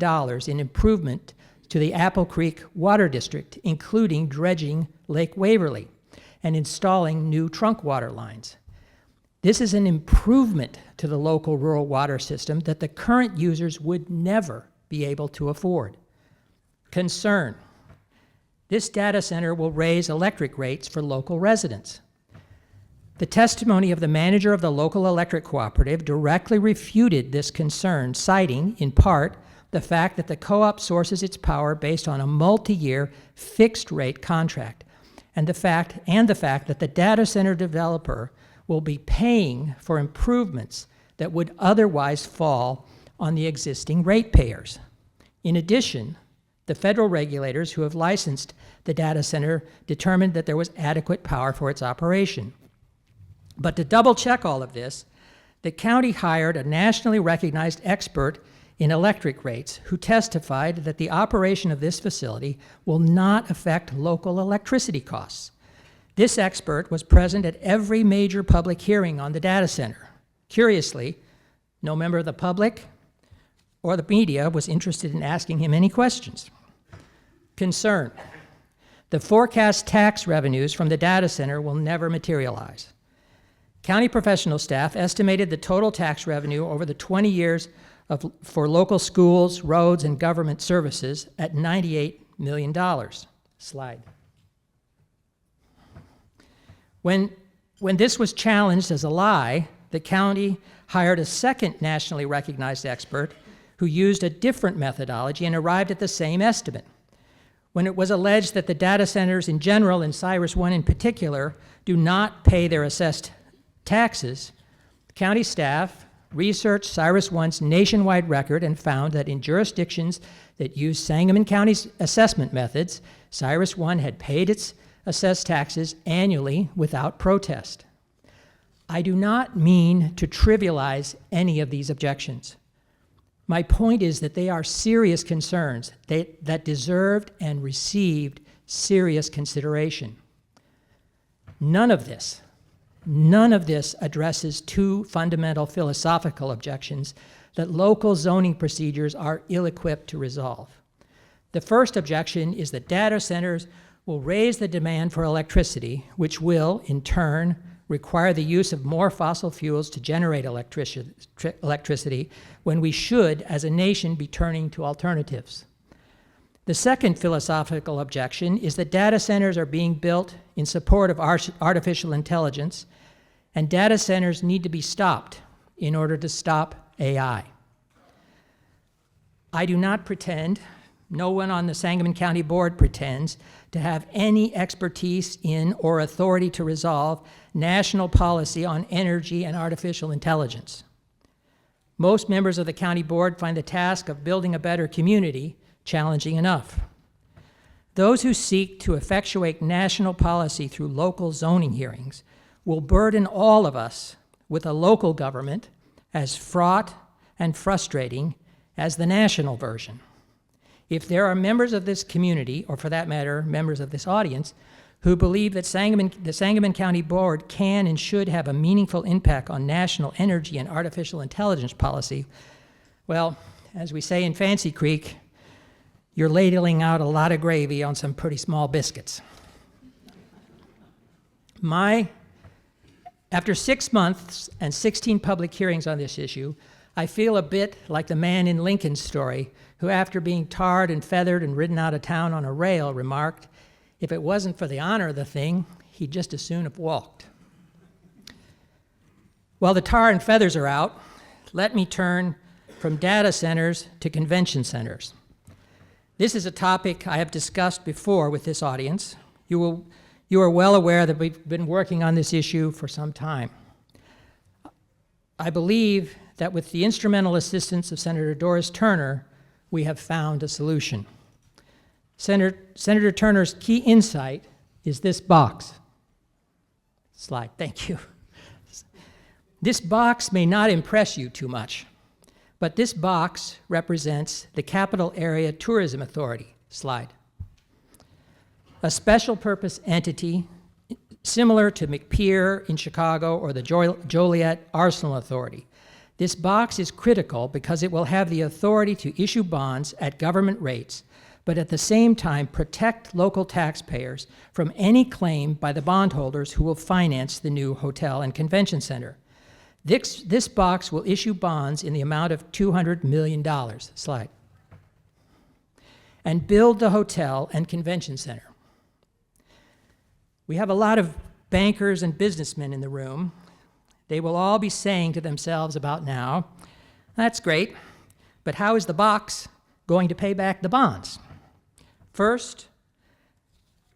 in improvement to the Apple Creek Water District, including dredging Lake Waverly and installing new trunk water lines. This is an improvement to the local rural water system that the current users would never be able to afford. Concern. This data center will raise electric rates for local residents. The testimony of the manager of the local electric cooperative directly refuted this concern, citing, in part, the fact that the co-op sources its power based on a multi-year fixed-rate contract, and the fact that the data center developer will be paying for improvements that would otherwise fall on the existing ratepayers. In addition, the federal regulators who have licensed the data center determined that there was adequate power for its operation. But to double-check all of this, the county hired a nationally recognized expert in electric rates who testified that the operation of this facility will not affect local electricity costs. This expert was present at every major public hearing on the data center. Curiously, no member of the public or the media was interested in asking him any questions. Concern. The forecast tax revenues from the data center will never materialize. County professional staff estimated the total tax revenue over the 20 years for local schools, roads, and government services at $98 million. Slide. When this was challenged as a lie, the county hired a second nationally recognized expert who used a different methodology and arrived at the same estimate. When it was alleged that the data centers in general, and Cyrus One in particular, do not pay their assessed taxes, county staff researched Cyrus One's nationwide record and found that in jurisdictions that use Sangamon County's assessment methods, Cyrus One had paid its assessed taxes annually without protest. I do not mean to trivialize any of these objections. My point is that they are serious concerns that deserved and received serious consideration. None of this addresses two fundamental philosophical objections that local zoning procedures are ill-equipped to resolve. The first objection is that data centers will raise the demand for electricity, which will, in turn, require the use of more fossil fuels to generate electricity when we should, as a nation, be turning to alternatives. The second philosophical objection is that data centers are being built in support of artificial intelligence, and data centers need to be stopped in order to stop AI. I do not pretend, no one on the Sangamon County Board pretends, to have any expertise in or authority to resolve national policy on energy and artificial intelligence. Most members of the county board find the task of building a better community challenging enough. Those who seek to effectuate national policy through local zoning hearings will burden all of us with a local government as fraught and frustrating as the national version. If there are members of this community, or for that matter, members of this audience, who believe that the Sangamon County Board can and should have a meaningful impact on national energy and artificial intelligence policy, well, as we say in Fancy Creek, you're ladling out a lot of gravy on some pretty small biscuits. After 6 months and 16 public hearings on this issue, I feel a bit like the man in Lincoln's story who, after being tarred and feathered and ridden out of town on a rail, remarked, if it wasn't for the honor of the thing, he'd just as soon have walked. While the tar and feathers are out, let me turn from data centers to convention centers. This is a topic I have discussed before with this audience. You are well aware that we've been working on this issue for some time. I believe that with the instrumental assistance of Senator Doris Turner, we have found a solution. Senator Turner's key insight is this box. Slide, thank you. This box may not impress you too much, but this box represents the Capital Area Tourism Authority. Slide. A special purpose entity similar to McPier in Chicago or the Joliet Arsenal Authority. This box is critical because it will have the authority to issue bonds at government rates, but at the same time protect local taxpayers from any claim by the bondholders who will finance the new hotel and convention center. This box will issue bonds in the amount of $200 million, slide, and build the hotel and convention center. We have a lot of bankers and businessmen in the room. They will all be saying to themselves about now, that's great, but how is the box going to pay back the bonds? First,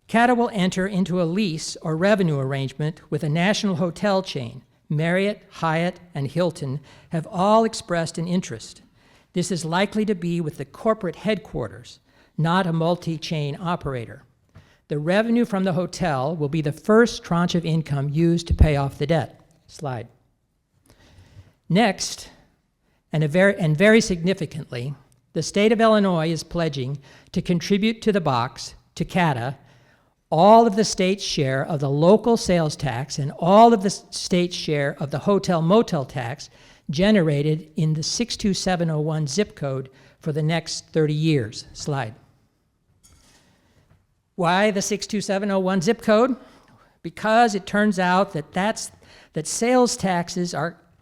CATA will enter into a lease or revenue arrangement with a national hotel chain. Marriott, Hyatt, and Hilton have all expressed an interest. This is likely to be with the corporate headquarters, not a multi-chain operator. The revenue from the hotel will be the first tranche of income used to pay off the debt. Slide. Next, and very significantly, the state of Illinois is pledging to contribute to the box, to CATA, all of the state's share of the local sales tax and all of the state's share of the hotel-motel tax generated in the 62701 zip code for the next 30 years. Slide. Why the 62701 zip code? Because it turns out that sales taxes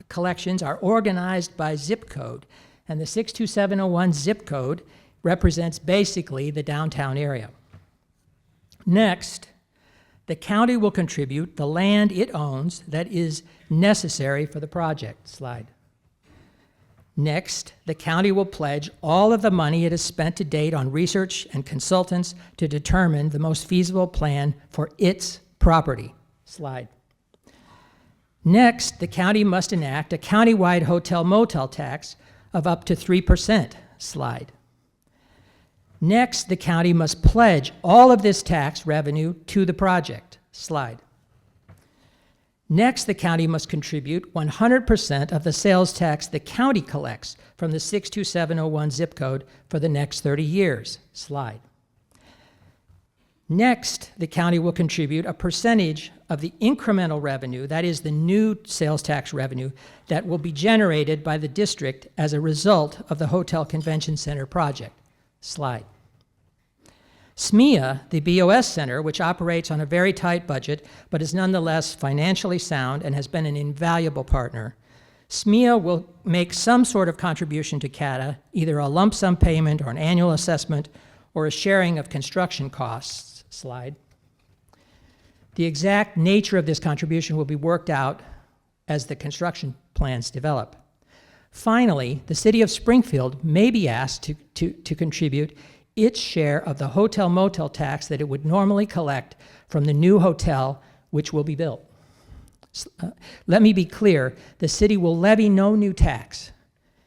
collections are organized by zip code, and the 62701 zip code represents basically the downtown area. Next, the county will contribute the land it owns that is necessary for the project. Slide. Next, the county will pledge all of the money it has spent to date on research and consultants to determine the most feasible plan for its property. Slide. Next, the county must enact a countywide hotel-motel tax of up to 3%. Slide. Next, the county must pledge all of this tax revenue to the project. Slide. Next, the county must contribute 100% of the sales tax the county collects from the 62701 zip code for the next 30 years. Slide. Next, the county will contribute a percentage of the incremental revenue, that is the new sales tax revenue, that will be generated by the district as a result of the Hotel Convention Center project. Slide. SMEA, the BOS Center, which operates on a very tight budget but is nonetheless financially sound and has been an invaluable partner, SMEA will make some sort of contribution to CATA, either a lump sum payment or an annual assessment or a sharing of construction costs. Slide. The exact nature of this contribution will be worked out as the construction plans develop. Finally, the city of Springfield may be asked to contribute its share of the hotel-motel tax that it would normally collect from the new hotel which will be built. Let me be clear, the city will levy no new tax.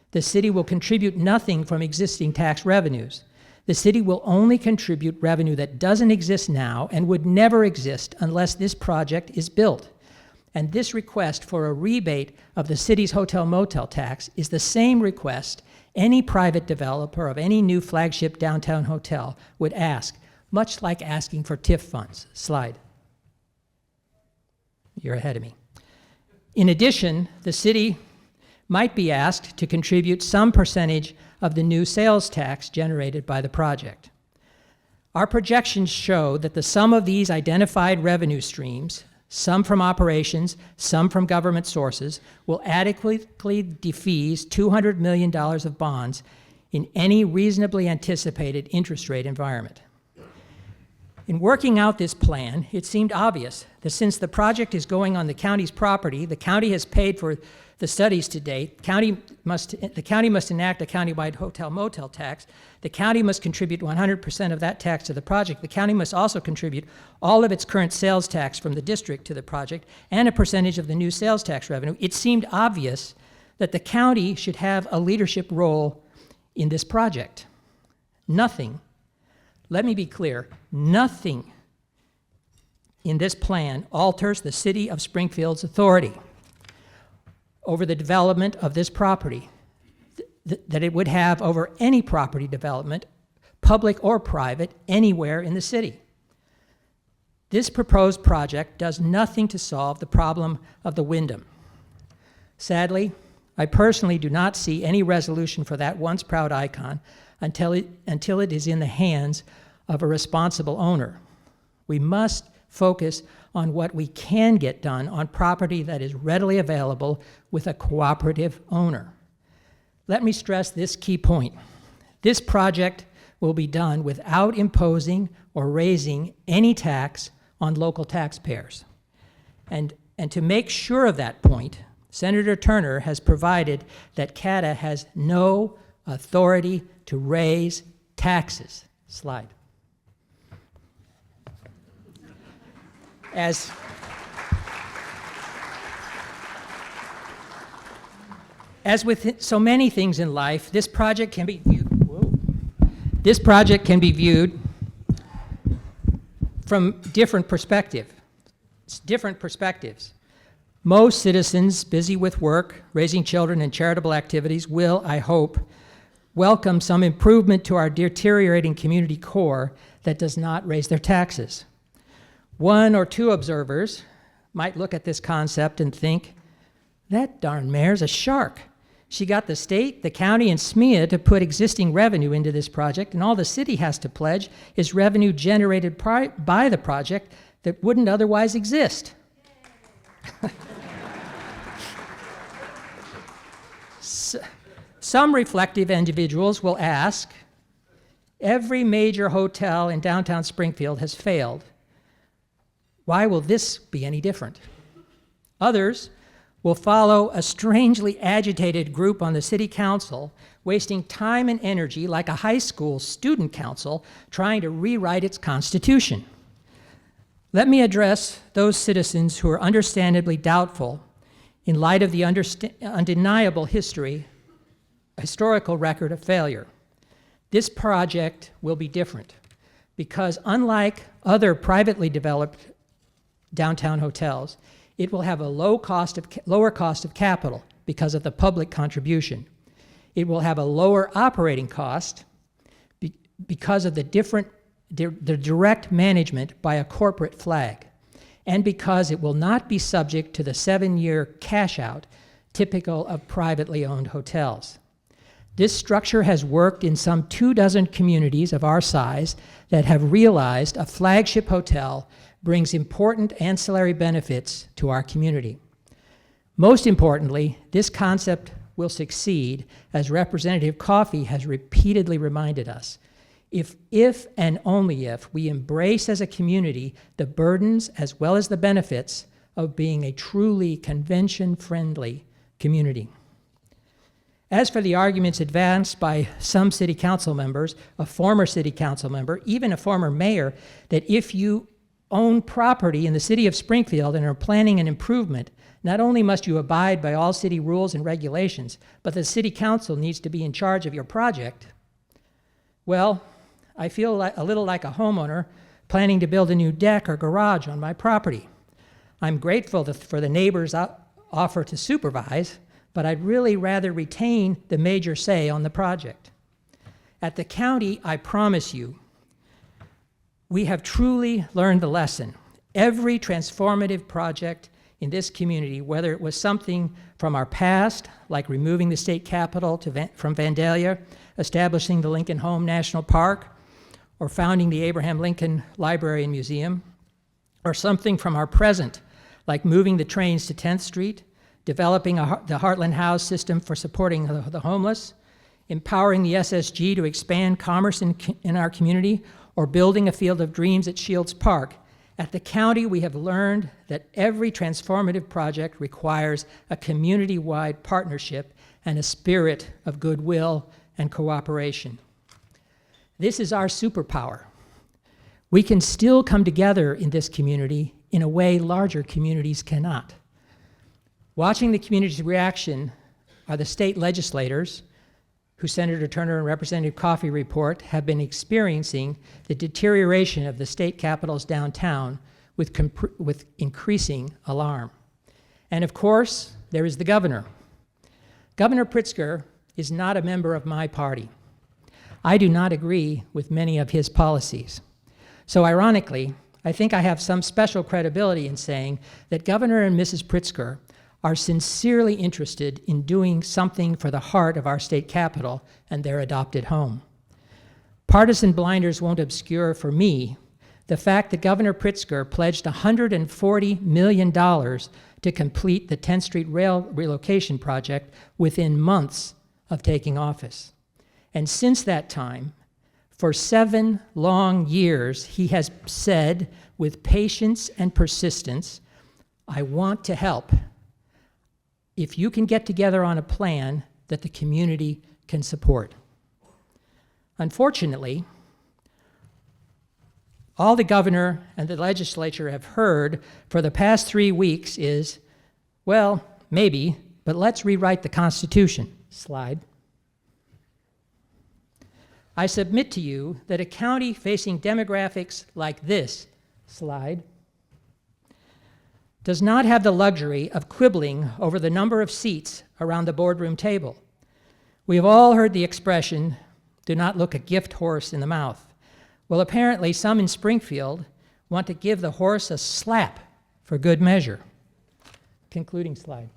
The city will contribute nothing from existing tax revenues. The city will only contribute revenue that doesn't exist now and would never exist unless this project is built. And this request for a rebate of the city's hotel-motel tax is the same request any private developer of any new flagship downtown hotel would ask, much like asking for TIF funds. Slide. You're ahead of me. In addition, the city might be asked to contribute some percentage of the new sales tax generated by the project. Our projections show that the sum of these identified revenue streams, some from operations, some from government sources, will adequately defease $200 million of bonds in any reasonably anticipated interest rate environment. In working out this plan, it seemed obvious that since the project is going on the county's property, the county has paid for the studies to date, the county must enact a countywide hotel-motel tax, the county must contribute 100% of that tax to the project, the county must also contribute all of its current sales tax from the district to the project, and a percentage of the new sales tax revenue. It seemed obvious that the county should have a leadership role in this project. Nothing, let me be clear, nothing in this plan alters the city of Springfield's authority over the development of this property that it would have over any property development, public or private, anywhere in the city. This proposed project does nothing to solve the problem of the Wyndham. Sadly, I personally do not see any resolution for that once proud icon until it is in the hands of a responsible owner. We must focus on what we can get done on property that is readily available with a cooperative owner. Let me stress this key point. This project will be done without imposing or raising any tax on local taxpayers. And to make sure of that point, Senator Turner has provided that CATA has no authority to raise taxes. Slide. As with so many things in life, this project can be viewed from different perspectives. Most citizens busy with work, raising children, and charitable activities will, I hope, welcome some improvement to our deteriorating community core that does not raise their taxes. One or two observers might look at this concept and think, that darn mayor's a shark. She got the state, the county, and SMEA to put existing revenue into this project, and all the city has to pledge is revenue generated by the project that wouldn't otherwise exist. Some reflective individuals will ask, every major hotel in downtown Springfield has failed. Why will this be any different? Others will follow a strangely agitated group on the city council, wasting time and energy like a high school student council trying to rewrite its constitution. Let me address those citizens who are understandably doubtful in light of the undeniable historical record of failure. This project will be different because unlike other privately developed downtown hotels, it will have a lower cost of capital because of the public contribution. It will have a lower operating cost because of the direct management by a corporate flag, and because it will not be subject to the 7-year cash out typical of privately owned hotels. This structure has worked in some 24 communities of our size that have realized a flagship hotel brings important ancillary benefits to our community. Most importantly, this concept will succeed, as Representative Coffey has repeatedly reminded us, if and only if we embrace as a community the burdens as well as the benefits of being a truly convention-friendly community. As for the arguments advanced by some city council members, a former city council member, even a former mayor, that if you own property in the city of Springfield and are planning an improvement, not only must you abide by all city rules and regulations, but the city council needs to be in charge of your project. Well, I feel a little like a homeowner planning to build a new deck or garage on my property. I'm grateful for the neighbors' offer to supervise, but I'd really rather retain the major say on the project. At the county, I promise you, we have truly learned the lesson. Every transformative project in this community, whether it was something from our past, like removing the state capitol from Vandalia, establishing the Lincoln Home National Park, or founding the Abraham Lincoln Library and Museum, or something from our present, like moving the trains to 10th Street, developing the Heartland House system for supporting the homeless, empowering the SSG to expand commerce in our community, or building a Field of Dreams at Shields Park. At the county, we have learned that every transformative project requires a community-wide partnership and a spirit of goodwill and cooperation. This is our superpower. We can still come together in this community in a way larger communities cannot. Watching the community's reaction are the state legislators who Senator Turner and Representative Coffey report have been experiencing the deterioration of the state capitals downtown with increasing alarm. And of course, there is the governor. Governor Pritzker is not a member of my party. I do not agree with many of his policies. So ironically, I think I have some special credibility in saying that Governor and Mrs. Pritzker are sincerely interested in doing something for the heart of our state capital and their adopted home. Partisan blinders won't obscure for me the fact that Governor Pritzker pledged $140 million to complete the 10th Street Rail relocation project within months of taking office. And since that time, for 7 long years, he has said with patience and persistence, I want to help. If you can get together on a plan that the community can support. Unfortunately, all the governor and the legislature have heard for the past 3 weeks is, well, maybe, but let's rewrite the Constitution. Slide. I submit to you that a county facing demographics like this, slide, does not have the luxury of quibbling over the number of seats around the boardroom table. We have all heard the expression, do not look a gift horse in the mouth. Well, apparently some in Springfield want to give the horse a slap for good measure. Concluding slide.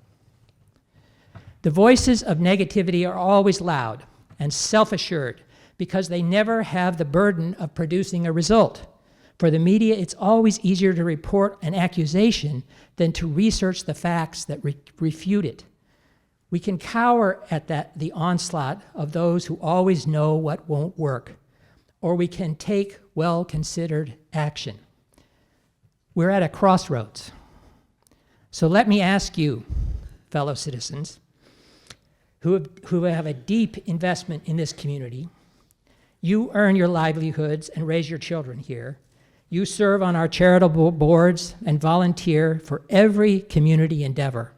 The voices of negativity are always loud and self-assured because they never have the burden of producing a result. For the media, it's always easier to report an accusation than to research the facts that refute it. We can cower at the onslaught of those who always know what won't work, or we can take well-considered action. We're at a crossroads. So let me ask you, fellow citizens, who have a deep investment in this community, you earn your livelihoods and raise your children here. You serve on our charitable boards and volunteer for every community endeavor.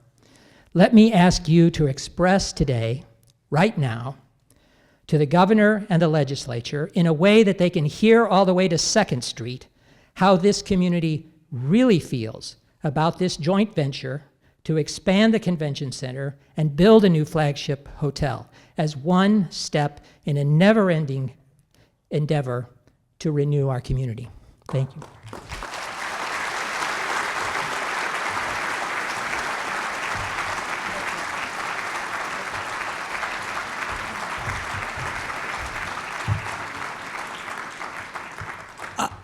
Let me ask you to express today, right now, to the governor and the legislature in a way that they can hear all the way to 2nd Street how this community really feels about this joint venture to expand the convention center and build a new flagship hotel as one step in a never-ending endeavor to renew our community. Thank you.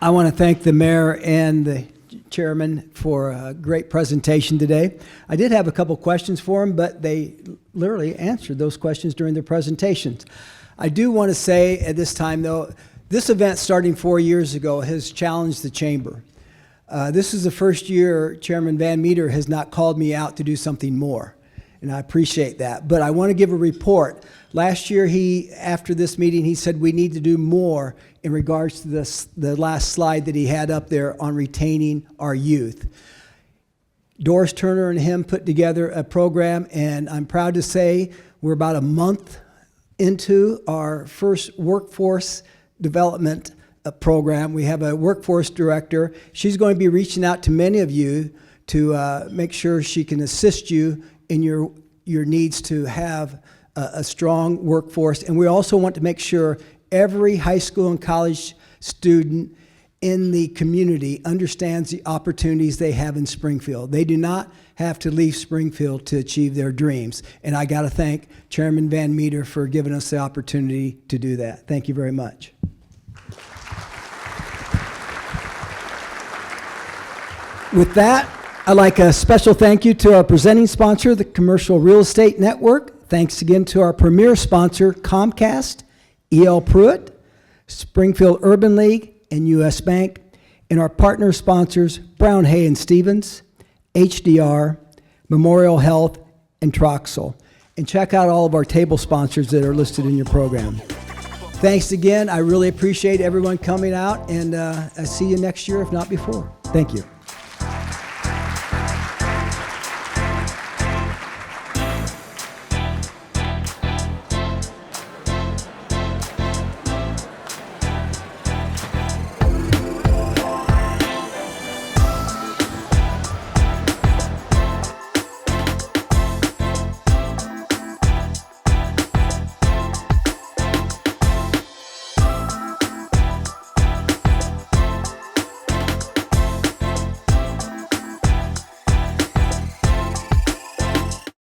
I want to thank the mayor and the chairman for a great presentation today. I did have a couple questions for him, but they literally answered those questions during their presentations. I do want to say at this time, though, this event starting 4 years ago has challenged the chamber. This is the first year Chairman Van Meter has not called me out to do something more, and I appreciate that. But I want to give a report. Last year, after this meeting, he said we need to do more in regards to the last slide that he had up there on retaining our youth. Doris Turner and him put together a program, and I'm proud to say we're about a month into our first workforce development program. We have a workforce director. She's going to be reaching out to many of you to make sure she can assist you in your needs to have a strong workforce. And we also want to make sure every high school and college student in the community understands the opportunities they have in Springfield. They do not have to leave Springfield to achieve their dreams. And I got to thank Chairman Van Meter for giving us the opportunity to do that. Thank you very much. With that, I'd like a special thank you to our presenting sponsor, the Commercial Real Estate Network. Thanks again to our premier sponsor, Comcast, E.L. Pruitt, Springfield Urban League, and U.S. Bank, and our partner sponsors, Brown, Hay, and Stevens, HDR, Memorial Health, and Troxel. And check out all of our table sponsors that are listed in your program. Thanks again. I really appreciate everyone coming out, and I see you next year, if not before. Thank you.